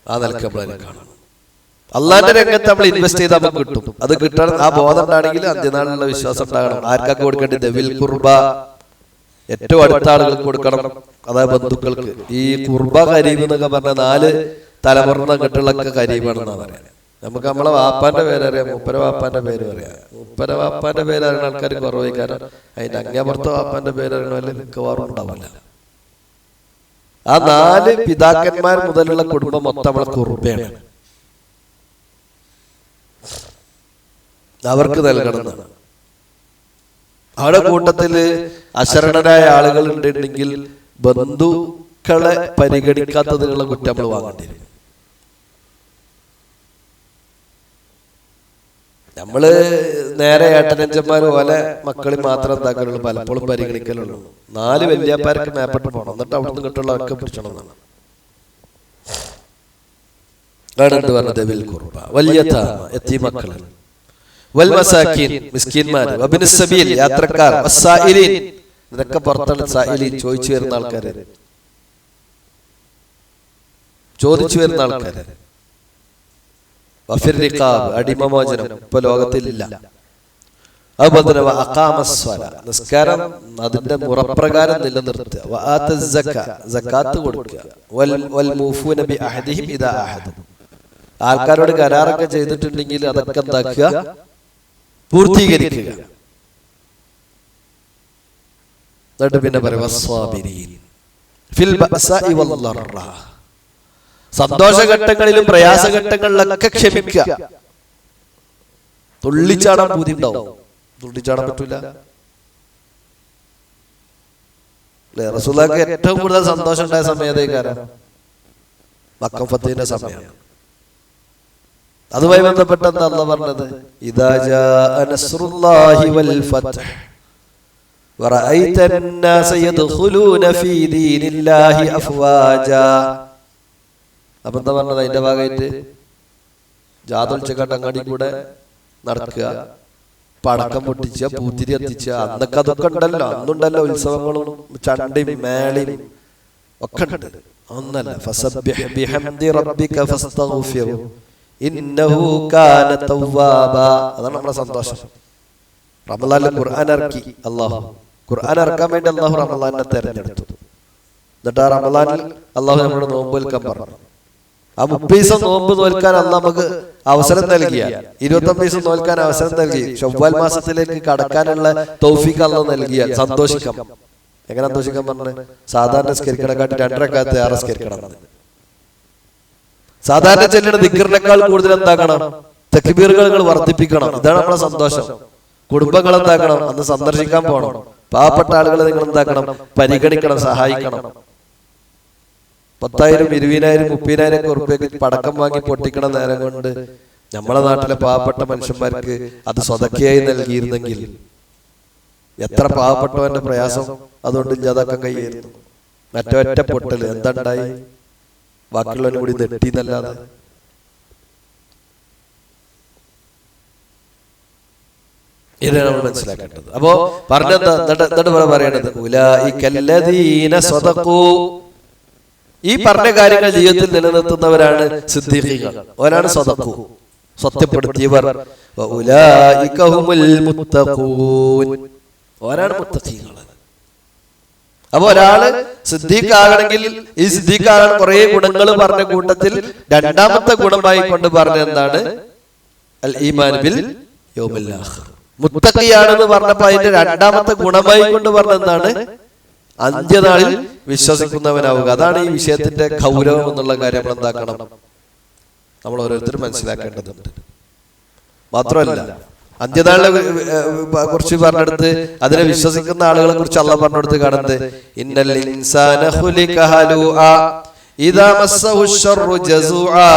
ആ നിലക്ക് നമ്മളതിനെ കാണണം. അള്ളാന്റെ രംഗത്ത് നമ്മൾ ഇൻവെസ്റ്റ് ചെയ്താൽ നമുക്ക് കിട്ടും. അത് കിട്ടണം, ആ ബോധം ഉണ്ടാണെങ്കിൽ അന്ത്യനാളിലുള്ള വിശ്വാസം ഉണ്ടാകണം. ആർക്കൊക്കെ കൊടുക്കേണ്ടത്? ദവിൽ കുർബ, ഏറ്റവും അടുത്ത ആളുകൾക്ക് കൊടുക്കണം, അതായത് ബന്ധുക്കൾക്ക്. ഈ കുർബ കരീബ് എന്നൊക്കെ പറഞ്ഞ 4 തലമുറ കെട്ടുകളൊക്കെ കരീബാണെന്നാ പറയാം. നമുക്ക് നമ്മളെ വാപ്പാന്റെ പേരറിയാം, മുപ്പര വാപ്പാന്റെ പേര് പറയാം. മുപ്പര വാപ്പാന്റെ പേരറിയുന്ന ആൾക്കാർ കുറവായി, കാരണം അതിന്റെ അങ്ങേപ്പുറത്തെ വാപ്പാന്റെ പേരറിയണമല്ലേ മിക്കവാറും ഉണ്ടാവില്ല. ആ 4 പിതാക്കന്മാർ മുതലുള്ള കുടുംബം മൊത്തം നമ്മളെ കുർബയാണ്, അവർക്ക് നൽകണം എന്നാണ്. അവിടെ കൂട്ടത്തില് അശരണരായ ആളുകൾ ഉണ്ടെങ്കിൽ ബന്ധുക്കളെ പരിഗണിക്കാത്തതിനുള്ള കുറ്റം നമ്മൾ വാങ്ങേണ്ടി വരും. നമ്മള് നേരെ ഏട്ടനഞ്ചന്മാര് പോലെ മക്കളിൽ മാത്രം എന്താക്കലുള്ളൂ, പലപ്പോഴും പരിഗണിക്കലുള്ളൂ. 4 വല്യപ്പാർക്ക് മേപ്പെട്ട് പോകണം, എന്നിട്ട് അവിടുന്ന് കിട്ടുള്ളവർക്ക് പിടിച്ചണം എന്നാണ്. എന്ത് പറഞ്ഞത്? വല്യതാമ, യതീമക്കൾ, വൽ മസാക്കീൻ, മിസ്കീന്മാർ, വബ്നു സബീൽ, യാത്രക്കാർ, വസ്സായിലീൻ, ഇതൊക്കെ പുറത്തുള്ള സായിലീൻ, ചോദിച്ചു വരുന്ന ആൾക്കാര്, ചോദിച്ചു വരുന്ന ആൾക്കാര്. വഫിർ റിഖാബ്, അടിമമോചനം ഇപ്പൊ ലോകത്തിലില്ല. അതുപോലെ തന്നെ അഖാമസ്സല, നിസ്കാരം അതിന്റെ മുറപ്രകാരം നിലനിർത്തുക. വആത സക്ക, സക്കാത്ത് കൊടുക്കുക. വൽ മൂഫൂന ബിഅഹദിഹിം ഇദാ അഹദു, ആൾക്കാരോട് കരാറൊക്കെ ചെയ്തിട്ടുണ്ടെങ്കിൽ അതൊക്കെ എന്താക്കുക? പൂർത്തീകരിക്കുക. എന്നിട്ട് പിന്നെ പറയും ഫിൽ ബഅസാഇ വല്ലറ, സന്തോഷഘട്ടങ്ങളിലും പ്രയാസഘട്ടങ്ങളിലൊക്കെ ക്ഷമിക്കുക. തുള്ളിച്ചാടാൻ പൂതി ഉണ്ടാവും, തുള്ളിച്ചാടാൻ പറ്റൂല. റസൂലുള്ളാഹിക്ക് ഏറ്റവും കൂടുതൽ സന്തോഷം ഉണ്ടായ സമയത്തേക്കാരം മക്ക ഫതഹിന്റെ സമയമാണ്. അതുമായി ബന്ധപ്പെട്ട എന്താ അല്ലാഹു പറഞ്ഞത്? ഇദാ ജാഅ നസ്റുല്ലാഹി വൽ ഫത്ഹ് വറഅയ്ത അന്നാസ യദ്ഖുലൂന ഫീ ദീനില്ലാഹി അഫ്വാജാ. അപ്പൊ എന്താ പറഞ്ഞത്? അതിന്റെ ഭാഗമായിട്ട് ജാതുൽച്ചക്കാട്ട് അങ്ങാടി കൂടെ നടക്കുക, പടക്കം പൊട്ടിച്ച, പൂത്തിരി എത്തിച്ച, അന്നൊക്കെ അതൊക്കെ ഉണ്ടല്ലോ. അന്നുണ്ടല്ലോ ഉത്സവങ്ങളും ചണ്ടയും മേളയും ഒക്കെ ഉണ്ട്. ഒന്നല്ല, ഫസബ്ബിഹ് ബിഹംദി റബ്ബിക ഫസ്തഗ്ഫിറു ഇന്നഹു കാന തവ്വാബാ. അതാണ് നമ്മുടെ സന്തോഷം. റമളാനിൽ ഖുർആൻ ഇറക്കി അല്ലാഹു. ഖുർആൻ ഇറക്കാൻ വേണ്ടി അല്ലാഹു റമളാനിനെ തെരഞ്ഞെടുത്തു. എന്നിട്ട് ആ റമളാനിൽ അല്ലാഹു നമ്മളോട് നോമ്പ് നോൽക്കാൻ പറഞ്ഞു. ആ 30 ദിവസം നോമ്പ് നോൽക്കാൻ അല്ലാഹു നമുക്ക് അവസരം നൽകിയ, 29 ദിവസം നോൽക്കാൻ അവസരം നൽകി, ശവ്വാൽ മാസത്തിലേക്ക് കടക്കാനുള്ള തൗഫീഖ് അല്ലാഹു നൽകിയ സന്തോഷിക്കാം. എങ്ങനെ സന്തോഷിക്കാൻ പറഞ്ഞത്? സാധാരണ നിസ്കരിക്കണക്കാട്ടി 2 റക്അത്ത് ഏറെ നിസ്കരിക്കണം. സാധാരണ ചെല്ലുന്ന ദിക്റിനേക്കാൾ കൂടുതൽ എന്താക്കണം? തക്ബീറുകൾ വർദ്ധിപ്പിക്കണം. ഇതാണ് നമ്മുടെ സന്തോഷം. കുടുംബങ്ങൾ എന്താക്കണം? അന്ന് സന്ദർശിക്കാൻ പോകണം. പാവപ്പെട്ട ആളുകളെ നിങ്ങൾ എന്താക്കണം? പരിഗണിക്കണം, സഹായിക്കണം. 10,000, 20,000, 30,000 ഉറുപ്പിക പടക്കം വാങ്ങി പൊട്ടിക്കണ നേരം കൊണ്ട് നമ്മളെ നാട്ടിലെ പാവപ്പെട്ട മനുഷ്യന്മാർക്ക് അത് സ്വതക്കയായി നൽകിയിരുന്നെങ്കിൽ എത്ര പാവപ്പെട്ടവന്റെ പ്രയാസം അതുകൊണ്ട് ഇല്ലാതാക്കാൻ കഴിയായിരുന്നു. മറ്റൊറ്റ പൊട്ടല് എന്താണ്ടായി? ബാക്കിയുള്ളവനും കൂടി നെട്ടിന്നല്ലാതെ. ഇതാണ് നമ്മൾ മനസ്സിലാക്കേണ്ടത്. അപ്പോ പറഞ്ഞെന്താ? എന്നിട്ട് പറയേണ്ടത് ഉലൈകല്ലദീന സ്വദഖൂ, ഈ പറഞ്ഞ കാര്യങ്ങൾ ജീവിതത്തിൽ നിലനിർത്തുന്നവരാണ് സിദ്ദീഖീങ്ങൾ. അവരാണ് സ്വദഖൂ, സത്യപ്പെടുത്തിയവർ. വഉലൈക ഹുമുൽ മുത്തഖൂൻ, അവരാണ് മുത്തഖീങ്ങൾ. അപ്പൊ ഒരാള് സിദ്ദീഖ് ആകണമെങ്കിൽ ഈ സിദ്ദീഖ് ആകാൻ കുറെ ഗുണങ്ങൾ പറഞ്ഞ കൂട്ടത്തിൽ രണ്ടാമത്തെ ഗുണമായി കൊണ്ട് പറഞ്ഞ എന്താണ്? അൽ ഈമാൻ ബിൽ യൗമിൽ ആഖിർ. മുത്തഖിയാണെന്ന് പറഞ്ഞപ്പോ അതിന്റെ രണ്ടാമത്തെ ഗുണമായി കൊണ്ട് പറഞ്ഞ എന്താണ്? അന്ത്യനാളിൽ വിശ്വസിക്കുന്നവനാവുക. അതാണ് ഈ വിഷയത്തിന്റെ ഗൗരവം എന്നുള്ള കാര്യം നമ്മൾ എന്താക്കണം? നമ്മൾ ഓരോരുത്തരും മനസ്സിലാക്കേണ്ടതുണ്ട്. മാത്രമല്ല, അന്ത്യനാളിനെ കുറിച്ച് പറഞ്ഞെടുത്ത് അതിനെ വിശ്വസിക്കുന്ന ആളുകളെ കുറിച്ച് അല്ലാഹു പറഞ്ഞെടുത്ത് കാണുന്നത് ഇന്നൽ ഇൻസാന ഖുലിക ഹലൂആ ഇദാ മസ്സഹു ശർറു ജസൂആ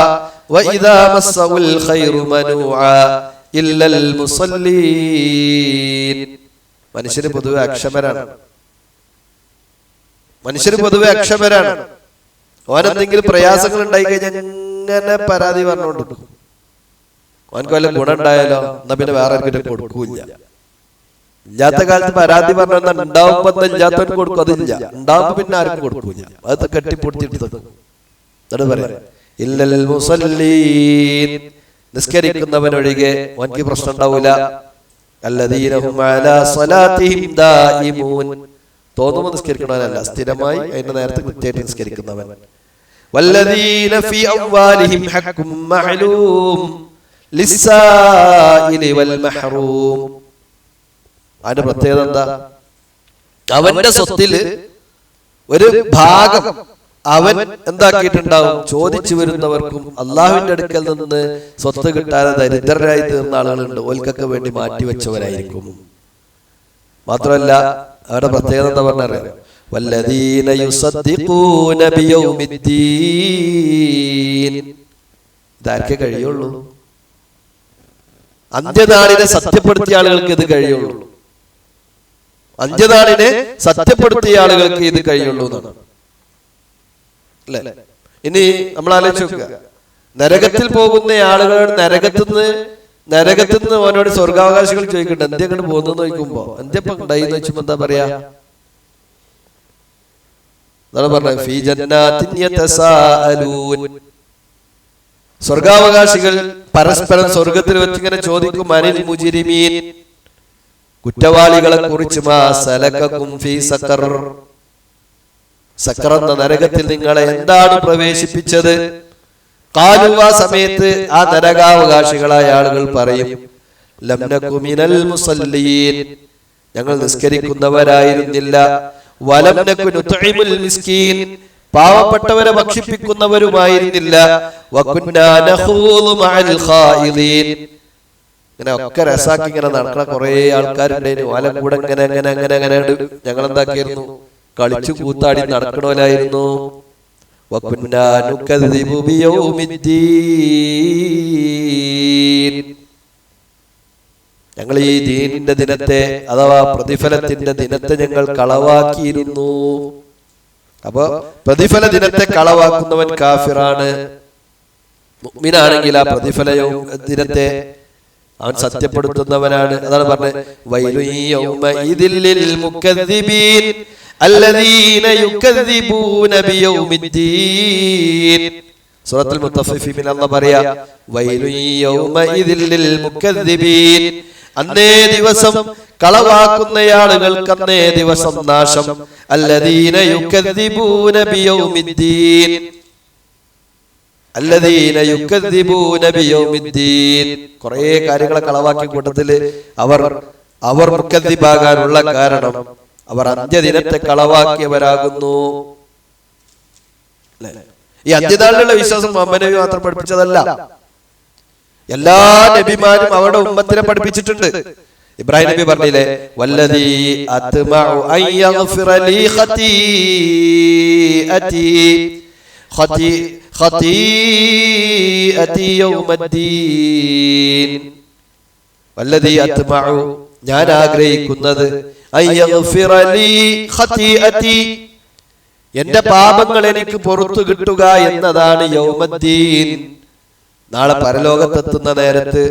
വഇദാ മസ്സഹുൽ ഖൈറു മനൂആ ഇല്ലൽ മുസല്ലീൻ. മനുഷ്യര് പൊതുവെ അക്ഷമരാണ്. ഓനെന്തെങ്കിലും പ്രയാസങ്ങൾ ഉണ്ടായി കഴിഞ്ഞാൽ ഇങ്ങനെ പരാതി പറഞ്ഞുകൊണ്ടിരിക്കും. അവനക്ക് വല്ല ഗുണം ഉണ്ടായാലോ എന്നാ പിന്നെ വേറെ ആർക്കും കൊടുക്കൂല. ഇല്ലാത്ത കാലത്ത് പരാതി പറഞ്ഞാൽ ഉണ്ടാവുമ്പോ ഇല്ലാത്തവന് കൊടുക്കും, അതില്ല. ഉണ്ടാവുമ്പോ പിന്നെ ആർക്കും കൊടുക്കൂല. അത് കെട്ടിപ്പൊടിച്ചിട്ട് പറയാം ഇല്ലൽ മുസല്ലീൻ, നിസ്കരിക്കുന്നവനൊഴികെ അവനക്ക് പ്രശ്നം ഉണ്ടാവൂല. അല്ലദീന ഹും അലാ സ്വലാത്തിഹിം ദായിമൂൻ, തോന്നുമ്പോൾ നിസ്കരിക്കണവനല്ല, സ്ഥിരമായി അതിന്റെ നേരത്തെ കൃത്യമായിട്ട് നിസ്കരിക്കുന്നവൻ. വല്ലദീന ഫീ അംവാലിഹിം ഹഖ്ഖും മഅലൂം ലിസ്സായിലി വൽ മഹ്റൂം. അതിന്റെ പ്രത്യേകത എന്താ? അവന്റെ സ്വത്തില് ഒരു ഭാഗം അവൻ എന്താക്കിയിട്ടുണ്ടാവും? ചോദിച്ചു വരുന്നവർക്കും അള്ളാഹുവിന്റെ അടുക്കൽ നിന്ന് സ്വത്ത് കിട്ടാതെ ദരിദ്രരായി തീർന്ന ആളുകളുണ്ട്, ഓൽക്കൊക്കെ വേണ്ടി മാറ്റിവെച്ചവരായിരിക്കും. മാത്രമല്ല അവരുടെ പ്രത്യേകത എന്താ പറഞ്ഞാൽ വല്ലദീന യുസദ്ദിഖൂന ബിയൗമിദ്ദീൻ, ഇതാർക്കേ കഴിയുള്ളൂ? അന്ത്യനാളിനെ സത്യപ്പെടുത്തിയ ആളുകൾക്ക് ഇത് കഴിയുള്ളൂ. അന്ത്യനാളിനെ സത്യപ്പെടുത്തിയ ആളുകൾക്ക് ഇത് കഴിയുള്ളൂ എന്നാണ്. അല്ലെ? ഇനി നമ്മൾ ആലോചിച്ച് നോക്കുക, നരകത്തിൽ പോകുന്ന ആളുകൾ നരകത്തിന്ന് അവനോട് സ്വർഗാവകാശികൾ ചോദിക്കട്ടെ എന്ത് അങ്ങോട്ട് പോകുന്നു ചോദിക്കുമ്പോ എന്തിപ്പോ ഉണ്ടായി എന്ന് വെച്ചുമ്പോ എന്താ പറയാ? അതാണ് പറഞ്ഞത് ഫീ ജന്നാത്തിൻ യതസാഅലൂൻ. സ്വർഗാവകാശികൾ പരസ്പരം സ്വർഗത്തിൽ വെച്ച് ഇങ്ങനെ ചോദിക്കും അനിൽ മുജ്രിമീൻ, കുറ്റവാളികളെ കുറിച്ച് മാ സലകകും ഫീ സഖർ, സഖർ എന്ന നരകത്തിൽ നിങ്ങളെ എന്താണ് പ്രവേശിപ്പിച്ചത്? ഖാലു, ആ സമയത്ത് ആ നരകാവകാശികളായ ആളുകൾ പറയും ലം നകു മിനൽ മുസല്ലീൻ, ഞങ്ങൾ നിസ്കരിക്കുന്നവരായിരുന്നില്ല. വലം നകു നുത്ഇമുൽ മിസ്കീൻ, പാവപ്പെട്ടവരെ ഭക്ഷിപ്പിക്കുന്നവരുമായിരുന്നില്ല. വകുന്നാ നഖൂദു മഅൽ ഖായിദീൻ, ഇങ്ങനെ ഒക്കെ രസാക്കി ഇങ്ങനെ നടക്കുന്ന കുറെ ആൾക്കാരുണ്ടായിരുന്നു. ഓല കൂടെ ഇങ്ങനെ അങ്ങനെ അങ്ങനെ അങ്ങനെ ഞങ്ങൾ എന്താക്കിയിരുന്നു, കളിച്ചു കൂത്താടി നടക്കണോലായിരുന്നു. വകുന്നാ നുകദ്ദിബു ബിയൗമിദ്ദീൻ, ഞങ്ങൾ ഈ ദീനിന്റെ ദിനത്തെ അഥവാ പ്രതിഫലത്തിന്റെ ദിനത്തെ ഞങ്ങൾ കളവാക്കിയിരുന്നു. അപ്പൊ പ്രതിഫല ദിനത്തെ കളവാക്കുന്നവൻ കാഫിറാണ്. മുഅ്മിനാണെങ്കിൽ ആ പ്രതിഫല ദിനത്തെ അവൻ സത്യപ്പെടുത്തുന്നവനാണ്. അതാണ് പറഞ്ഞത്, വൈലു യൗമഇദിൽ ലിൽ മുകദ്ദിബീൻ അല്ലദീന യുകദ്ദിബൂന ബിയൗമിദ്ദീൻ. സൂറത്തുൽ മുത്തഫിഫീൻ അല്ലാഹ് പറയാ, വൈലു യൗമഇദിൽ ലിൽ മുകദ്ദിബീൻ, അന്നേ ദിവസം കളവാക്കുന്ന ആളുകൾക്ക് അന്നേ ദിവസം നാശം. അല്ലദീന യുകദ്ദിബൂന ബിയൗമിദ്ദീൻ, അല്ലദീന യുകദ്ദിബൂന ബിയൗമിദ്ദീൻ. കുറേ കാര്യങ്ങളെ കളവാക്കിയ കൂട്ടത്തില് അവർ മുകദ്ദിബാകാനുള്ള കാരണം അവർ അന്ത്യദിനത്തെ കളവാക്കിയവരാകുന്നു. ഈ അന്ത്യനാളിലുള്ള വിശ്വാസം മുഹമ്മദ് നബി മാത്രം പഠിപ്പിച്ചതല്ല, എല്ലാ നബിമാരും അവരുടെ ഉമ്മത്തിനെ പഠിപ്പിച്ചിട്ടുണ്ട്. ഇബ്രാഹിം നബി പറഞ്ഞില്ലേ, വല്ലദീ അത്മഉ അൻ യഗ്ഫിറ ലീ ഖതീഅതി യൗമദ്ദീൻ. വല്ലദീ അത്മഉ, ഞാൻ ആഗ്രഹിക്കുന്നത്, അൻ യഗ്ഫിറ ലീ ഖതീഅതി, എന്റെ പാപങ്ങൾ എനിക്ക് പുറത്തു കിട്ടുക എന്നതാണ് യൗമദ്ദീൻ. നാളെ പരലോകത്തെത്തുന്ന നേരത്ത്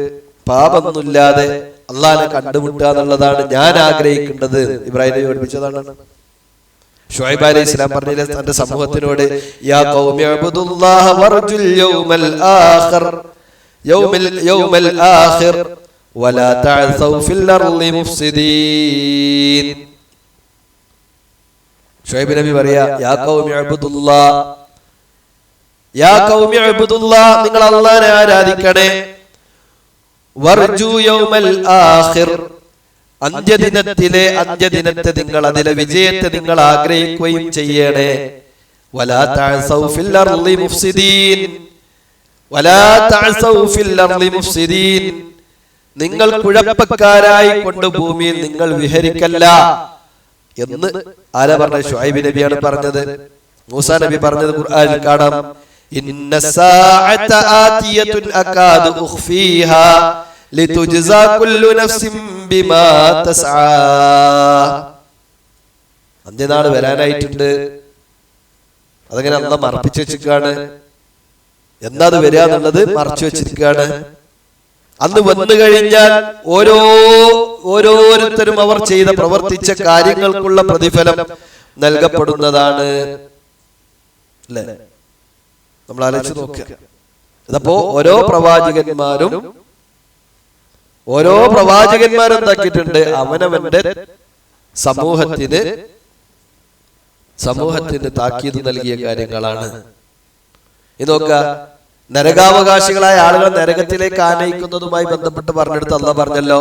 പാപമൊന്നുമില്ലാതെ അള്ളാഹിനെ കണ്ടുമുട്ടുക എന്നുള്ളതാണ് ഞാൻ ആഗ്രഹിക്കേണ്ടത്. ഇബ്രാഹിം നബി പഠിപ്പിച്ചതാണ്. ശുഐബ് അലൈഹിസ്സലാം പറഞ്ഞില്ലേ തന്റെ സമൂഹത്തിനോട്, യാ ഖൗമി അബ്ദുല്ലാഹ വർജുൽ യൗമൽ ആഖിർ വലാ തഅസൗ ഫിൽ അർളി മുഫ്സിദീൻ. ശുഐബ് നബി പറയാ, യാ ഖൗമി അബ്ദുല്ലാഹ്, യാ ഖൗമി അബ്ദുല്ലാഹ്, നിങ്ങൾ അല്ലാഹുവിനെ ആരാധിക്കണേ. വർജു യൗമൽ ആഖിർ, അന്ത്യദിനത്തിലെ അന്ത്യദിനത്തെ നിങ്ങൾ, അതിലെ വിജയത്തെ നിങ്ങൾ ആഗ്രഹിക്കുകയും ചെയ്യണേ. വലാ തഅസൗ ഫിൽ അർളി മുഫ്സിദീൻ, വലാ തഅസൗ ഫിൽ അർളി മുഫ്സിദീൻ, നിങ്ങൾ കുഴപ്പക്കാരായി കൊണ്ട് ഭൂമിയിൽ നിങ്ങൾ വിഹരിക്കല്ല എന്ന് ആരാ പറഞ്ഞ? ശുഐബ് നബിയാണ് പറഞ്ഞത്. മൂസാ നബി പറഞ്ഞത് ഖുർആനിൽ കാണാം, ഇന്ന സാഅത ആതിയതുൻ അകാദു ഉഖ്ഫീഹാ ലിതുജ്സാ കുല്ലു നഫ്സിൻ ബിമാ തസ്ആ. അന്ത്യനാൾ വരാനായിട്ടുണ്ട്. അതങ്ങനെ അല്ലാഹ് മറപ്പിച്ചു വെച്ചിരിക്കുകയാണ്. എന്താ അത് വരിക എന്നുള്ളത് മറച്ചു വെച്ചിരിക്കുകയാണ്. അന്ന് വന്നു കഴിഞ്ഞാൽ ഓരോരുത്തരും അവർ ചെയ്ത പ്രവർത്തിച്ച കാര്യങ്ങൾക്കുള്ള പ്രതിഫലം നൽകപ്പെടുന്നതാണ്. അല്ലേ? നമ്മൾ ആലോചിച്ച് നോക്കുക. അതപ്പോ ഓരോ പ്രവാചകന്മാരും എന്താക്കിയിട്ടുണ്ട്, അവനവന്റെ സമൂഹത്തിന് താക്കീത് നൽകിയ കാര്യങ്ങളാണ്. ഇത് നോക്ക, നരകാവകാശികളായ ആളുകൾ നരകത്തിലേക്ക് ആനയിക്കുന്നതുമായി ബന്ധപ്പെട്ട് പറഞ്ഞെടുത്ത് അല്ലാഹ് പറഞ്ഞല്ലോ,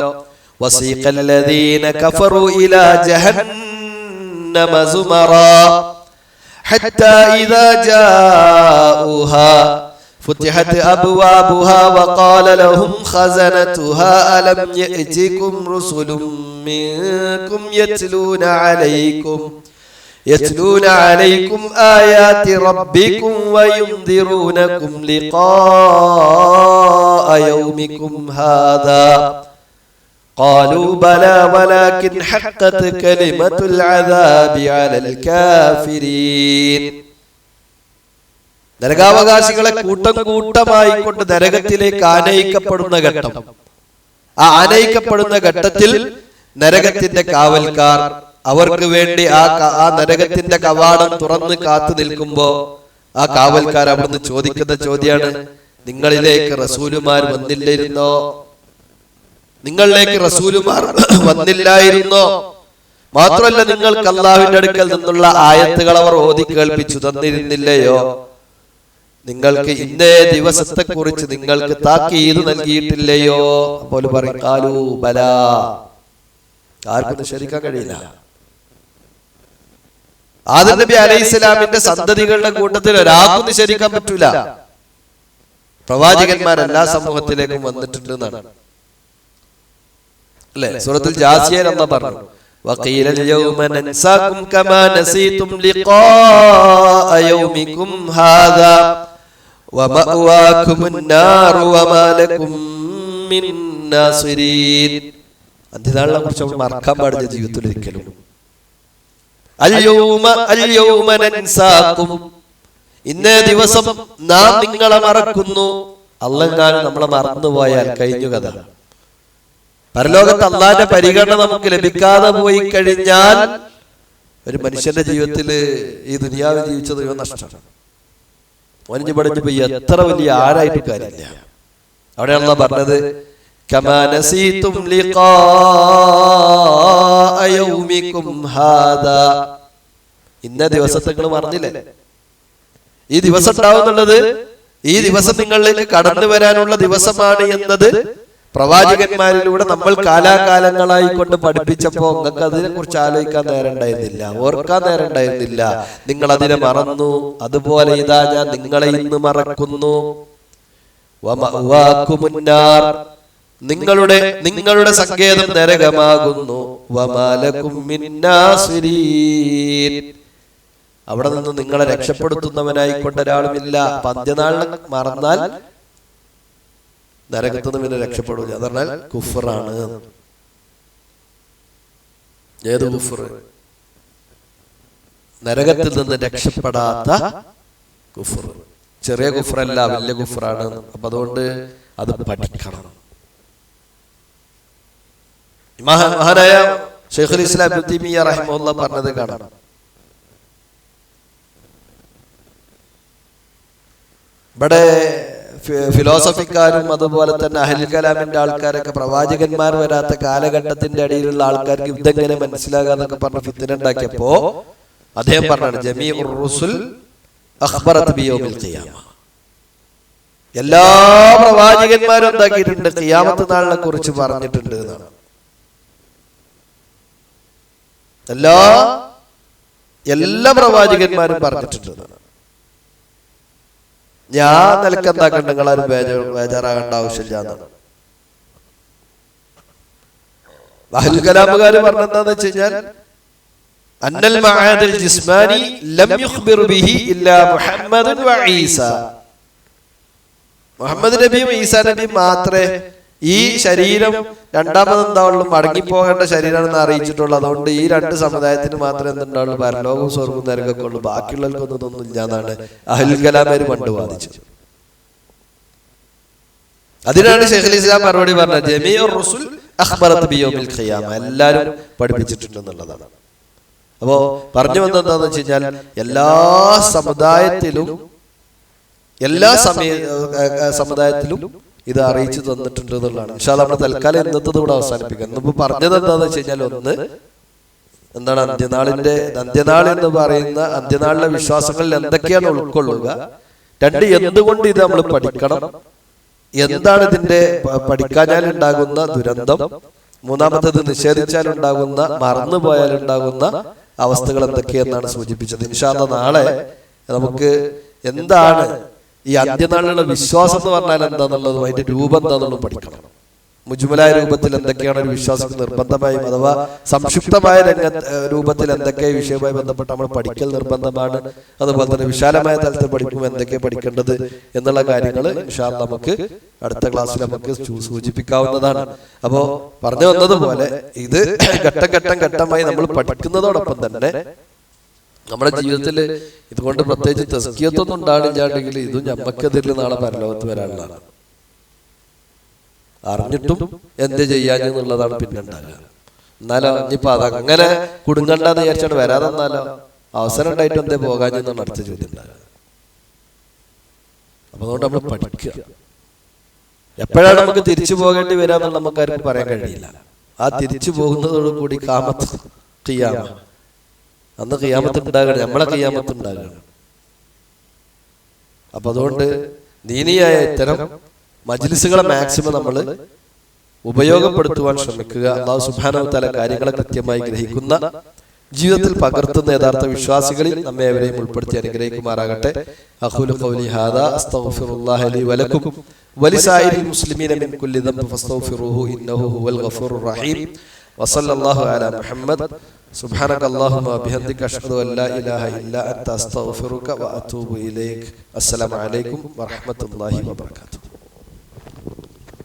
വസീഖല്ലദീന കഫറു ഇലാ ജഹന്നമ സുമറാ ഹത്താ ഇദാ ജാഊഹാ فتحت أبوابها وقال لهم خزنتها ألم يأتكم رسل منكم يتلون عليكم آيات ربكم وينذرونكم لقاء يومكم هذا قالوا بلى ولكن حقت كلمة العذاب على الكافرين. നരകാവകാശികളെ കൂട്ടം കൂട്ടമായി കൊണ്ട് നരകത്തിലേക്ക് ആനയിക്കപ്പെടുന്ന ഘട്ടം, ആ ആനയിക്കപ്പെടുന്ന ഘട്ടത്തിൽ നരകത്തിന്റെ കാവൽക്കാർ അവർക്ക് വേണ്ടി ആ നരകത്തിന്റെ കവാടം തുറന്ന് കാത്തു നിൽക്കുമ്പോ ആ കാവൽക്കാർ അവിടുന്ന് ചോദിക്കുന്ന ചോദ്യമാണ്, നിങ്ങളിലേക്ക് റസൂലുമാർ വന്നില്ലായിരുന്നോ? നിങ്ങളിലേക്ക് റസൂലുമാർ വന്നില്ലായിരുന്നോ? മാത്രമല്ല നിങ്ങൾക്ക് അല്ലാഹുവിന്റെ അടുക്കൽ നിന്നുള്ള ആയത്തുകൾ അവർ ഓതി കേൾപ്പിച്ചു തന്നിരുന്നില്ലയോ? നിങ്ങൾക്ക് ഇന്നേ ദിവസത്തെ കുറിച്ച് നിങ്ങൾക്ക് താക്കീത് നൽകിയിട്ടില്ലയോ? അപ്പോൾ പറയും, ഖാലൂ ബലാ, ആർക്കും നിഷേധിക്കാൻ കഴിയില്ല. ആദം നബി അലൈഹിസ്സലാമിന്റെ സന്തതികളുടെ കൂട്ടത്തിൽ ഒരാൾക്കും നിഷേധിക്കാൻ പറ്റൂല. പ്രവാചകന്മാർ എല്ലാ സമൂഹത്തിലേക്കും വന്നിട്ടുണ്ട് എന്നാണ് അല്ലെ? സൂറത്തുൽ ജാസിയയിൽ അല്ലാഹു പറഞ്ഞു, വഖീല അൽ-യൗമ നൻസാകും കമാ നസീതും ലിഖാഅ യൗമികും ഹാദാ വമഅവാകുമുൻ നാറു വമാ ലക്കും മിൻ നാസിരീൻ. അന്ത്യനാളിനെ കുറിച്ച് നമ്മൾ മറക്കാൻ പാടില്ല ജീവിതത്തിൽ ഒരിക്കലും. അൽ-യൗമ നൻസാകും, ഇന്നേ ദിവസം നാം നിങ്ങളെ മറക്കുന്നു. അല്ലാഹ് നമ്മളെ മറന്നുപോയാൽ കഴിഞ്ഞു കഥ. പരലോകത്ത് അള്ളാന്റെ പരിഗണന നമുക്ക് ലഭിക്കാതെ പോയി കഴിഞ്ഞാൽ ഒരു മനുഷ്യന്റെ ജീവിതത്തിൽ ഈ ദുനിയാവിൽ ജീവിച്ചത് നഷ്ടമാണ്. ഒനിഞ്ഞു പടഞ്ഞു പോയി എത്ര വലിയ ആരായിട്ട് കാര്യമില്ല. അവിടെയാണല്ലോ പറഞ്ഞത്, കമാ നസീതും ലിഖാഅ യൗമികും ഹാദാ, ഇന്ന ദിവസത്തെ നിങ്ങൾ മറന്നില്ലേ? ഈ ദിവസം ഉണ്ടാവുന്നുള്ളത് ഈ ദിവസം നിങ്ങളിലേക്ക് കടന്നു വരാനുള്ള ദിവസമാണ് എന്നത് പ്രവാചകന്മാരിലൂടെ നമ്മൾ കാലാകാലങ്ങളായി കൊണ്ട് പഠിപ്പിച്ചപ്പോ നിങ്ങൾക്ക് അതിനെ കുറിച്ച് ആലോചിക്കാൻ നേരം ഉണ്ടായിരുന്നില്ല, ഓർക്കാൻ നേരം ഉണ്ടായിരുന്നില്ല. നിങ്ങൾ അതിനെ മറന്നു. അതുപോലെ ഇതാ ഞാൻ നിങ്ങളെ ഇന്ന് മറക്കുന്നു. വമഅവാകുമുൻ നാർ, നിങ്ങളുടെ സങ്കേതം നരകമാകുന്നു. വമാ ലക്കും മിൻ നാസിരീൻ, അവിടെ നിന്ന് നിങ്ങളെ രക്ഷപ്പെടുത്തുന്നവനായിക്കൊണ്ട് ഒരാളുമില്ല. അന്ത്യനാളിനെ മറന്നാൽ നരകത്തുനിന്ന് പിന്നെ രക്ഷപ്പെടില്ല. എന്ന് പറഞ്ഞാൽ കുഫറാണ്. ഏത് കുഫർ? നരകത്തിൽ നിന്ന് രക്ഷപ്പെടാത്ത കുഫർ. ചെറിയ കുഫറല്ല, വലിയ കുഫറാണ്. അപ്പൊ അതുകൊണ്ട് അത് പഠിക്കണം. മഹാനായ ശൈഖുൽ ഇസ്ലാം ഇബ്നു തൈമിയ്യ റഹിമഹുല്ലാഹ് പറഞ്ഞത് കാണാം. ഇവിടെ ഫിലോസഫിക്കാരും അതുപോലെ തന്നെ അഹ്ലുൽ കലാമിന്റെ ആൾക്കാരൊക്കെ പ്രവാചകന്മാർ വരാത്ത കാലഘട്ടത്തിന്റെ അടിയിലുള്ള ആൾക്കാർക്ക് ഇതെങ്ങനെ മനസ്സിലാകാന്നൊക്കെ പറഞ്ഞ് ഫിത്ന ഉണ്ടാക്കിയപ്പോ അദ്ദേഹം പറഞ്ഞാണ്, ജമീഉർ റുസുൽ അഖ്ബറത് ബിയൗമിൽ ഖിയാമ, എല്ലാ പ്രവാചകന്മാരും എന്താക്കിയിട്ടുണ്ട്? ഖിയാമത്ത് നാളിനെ കുറിച്ച് പറഞ്ഞിട്ടുണ്ട് എന്നാണ്. എല്ലാ പ്രവാചകന്മാരും പറഞ്ഞിട്ടുണ്ട് എന്നാണ്. ഞാൻ നിലക്കെന്താക്കണ്ട, നിങ്ങളാരും ബേജാറാകേണ്ട ആവശ്യമില്ല എന്നാണ്. അഹ്ലുൽ കലാമുകാര് പറഞ്ഞെന്താന്ന് വെച്ച് കഴിഞ്ഞാൽ, അന്നൽ മആദിൽ ജിസ്മാനി ലം യുഖ്ബിർ ബിഹി ഇല്ലാ മുഹമ്മദുൻ വ ഈസ, മുഹമ്മദ് നബിയും ഈസാ നബിയും മാത്രമേ ഈ ശരീരം രണ്ടാമതെന്താവുള്ളൂ, മടങ്ങിപ്പോകേണ്ട ശരീരമാണെന്ന് അറിയിച്ചിട്ടുള്ളൂ. അതുകൊണ്ട് ഈ രണ്ട് സമുദായത്തിന് മാത്രമേ എന്തുണ്ടാവുള്ളൂ, പരലോകവും സ്വർഗവും നരകമൊക്കെ ഉള്ളൂ, ബാക്കിയുള്ളവർക്കൊന്നും ഇതൊന്നും ഇല്ല എന്നാണ് അഹ്ലുൽ കലാമേര് പണ്ട് വാദിച്ചത്. അതിനാണ് ശൈഖുൽ ഇസ്ലാം മറുപടി പറഞ്ഞത്, ജമീഉർ റുസുൽ അഖ്ബറത് ബിയൗമിൽ ഖിയാമ, എല്ലാവരും പഠിപ്പിച്ചിട്ടുണ്ടെന്നുള്ളതാണ്. അപ്പോ പറഞ്ഞു വന്നതെന്താന്ന് വെച്ച് കഴിഞ്ഞാൽ, എല്ലാ സമുദായത്തിലും സമുദായത്തിലും ഇത് അറിയിച്ചു തന്നിട്ടുണ്ട് എന്നുള്ളതാണ്. ഇൻഷാ അല്ലാഹ് നമ്മൾ തൽക്കാലം ഇന്നത്തെ കൂടെ അവസാനിപ്പിക്കാം. ഇന്നിപ്പോ പറഞ്ഞത് എന്താന്ന് വെച്ച് കഴിഞ്ഞാൽ, ഒന്ന് എന്താണ് അന്ത്യനാൾ എന്ന് പറയുന്ന അന്ത്യനാളിലെ വിശ്വാസങ്ങളിൽ എന്തൊക്കെയാണ് ഉൾക്കൊള്ളുക, രണ്ട് എന്തുകൊണ്ട് ഇത് നമ്മൾ പഠിക്കണം, എന്താണ് ഇതിന്റെ പഠിക്കാഞ്ഞാൽ ഉണ്ടാകുന്ന ദുരന്തം, മൂന്നാമത്തേത് നിഷേധിച്ചാൽ ഉണ്ടാകുന്ന, മറന്നുപോയാൽ ഉണ്ടാകുന്ന അവസ്ഥകൾ എന്തൊക്കെയെന്നാണ് സൂചിപ്പിച്ചത്. ഇൻഷാ അല്ലാഹ് നാളെ നമുക്ക് എന്താണ് ഈ അന്ത്യനാളിലുള്ള വിശ്വാസം എന്ന് പറഞ്ഞാൽ എന്താന്നുള്ളതും അതിന്റെ രൂപം എന്താന്നുള്ളതും പഠിക്കണം. മുജ്മലായ രൂപത്തിൽ എന്തൊക്കെയാണ് ഒരു വിശ്വാസത്തിൽ നിർബന്ധമായും അഥവാ സംക്ഷിപ്തമായ രൂപത്തിൽ എന്തൊക്കെ വിഷയവുമായി ബന്ധപ്പെട്ട് നമ്മൾ പഠിക്കൽ നിർബന്ധമാണ്. അതുപോലെ തന്നെ വിശാലമായ തലത്തിൽ പഠിക്കുമ്പോൾ എന്തൊക്കെ പഠിക്കേണ്ടത് എന്നുള്ള കാര്യങ്ങൾ ഇൻഷാ അല്ലാഹ് നമുക്ക് അടുത്ത ക്ലാസ്സിൽ നമുക്ക് സൂചിപ്പിക്കാവുന്നതാണ്. അപ്പോ പറഞ്ഞു വന്നതുപോലെ ഇത് ഘട്ടമായി നമ്മൾ പഠിക്കുന്നതോടൊപ്പം തന്നെ നമ്മുടെ ജീവിതത്തിൽ ഇതുകൊണ്ട് പ്രത്യേകിച്ച് തസ്കിയത്തൊന്നും ഉണ്ടാകില്ലാണ്ടെങ്കിൽ ഇതും ഞമ്മക്കെതിരിൽ നാളെ പരലോകത്ത് വരാനുള്ളതാണ്. അറിഞ്ഞിട്ടും എന്ത് ചെയ്യാന്നുള്ളതാണ് പിന്നെ ഉണ്ടാകുക. എന്നാലോ ഇനിയിപ്പോ അതങ്ങനെ കുടുങ്ങണ്ടെന്ന് വിചാരിച്ചാണ് വരാതെ എന്നാലോ അവസരം ഉണ്ടായിട്ട് എന്തേ പോകാഞ്ഞെന്നാണ് അടുത്ത ചോദ്യം ഉണ്ടാകുക. അപ്പൊ അതുകൊണ്ട് നമ്മൾ പഠിക്കുക. എപ്പോഴാണ് നമുക്ക് തിരിച്ചു പോകേണ്ടി വരാമെന്നുള്ള നമുക്കാർക്കും പറയാൻ കഴിയില്ല. ആ തിരിച്ചു പോകുന്നതോടുകൂടി ഖിയാമത്ത് ഖിയാമ, അന്ന് ഖിയാമത്ത് ഉണ്ടാകണം, നമ്മളെ ഖിയാമത്ത് ഉണ്ടാകണം. അപ്പൊ അതുകൊണ്ട് ദീനിയായ ഇത്തരം മജ്ലിസുകളെ മാക്സിമം നമ്മൾ ഉപയോഗപ്പെടുത്തുവാൻ ശ്രമിക്കുക. അല്ലാഹു സുബ്ഹാനഹു വ തആല കാര്യങ്ങളെ കൃത്യമായി ഗ്രഹിക്കുന്ന, ജീവിതത്തിൽ പകർത്തുന്ന യഥാർത്ഥ വിശ്വാസികളിൽ നമ്മെ അവരെയും ഉൾപ്പെടുത്തി അനുഗ്രഹിക്കുമാറാകട്ടെ. അഖൂലു ഖൗലി ഹാദാ അസ്തഗ്ഫിറുല്ലാഹ ലി വലക്കും വലിസായിരിൽ മുസ്ലിമീന മിൻ കുല്ലി ദംബിൻ ഫസ്തഗ്ഫിറൂഹു ഇന്നഹു ഹുവൽ ഗഫൂറുർ റഹീം. വസല്ലല്ലാഹു അലാ മുഹമ്മദ്. സുബ്ഹാനകല്ലാഹുമ്മ വബിഹംദിക അഷ്ഹദു അൻ ലാ ഇലാഹ ഇല്ലാ അൻത അസ്തഗ്ഫിറുക വഅതൂബു ഇലൈക്. അസ്സലാമു അലൈക്കും വറഹ്മത്തുള്ളാഹി വബറകാതുഹു.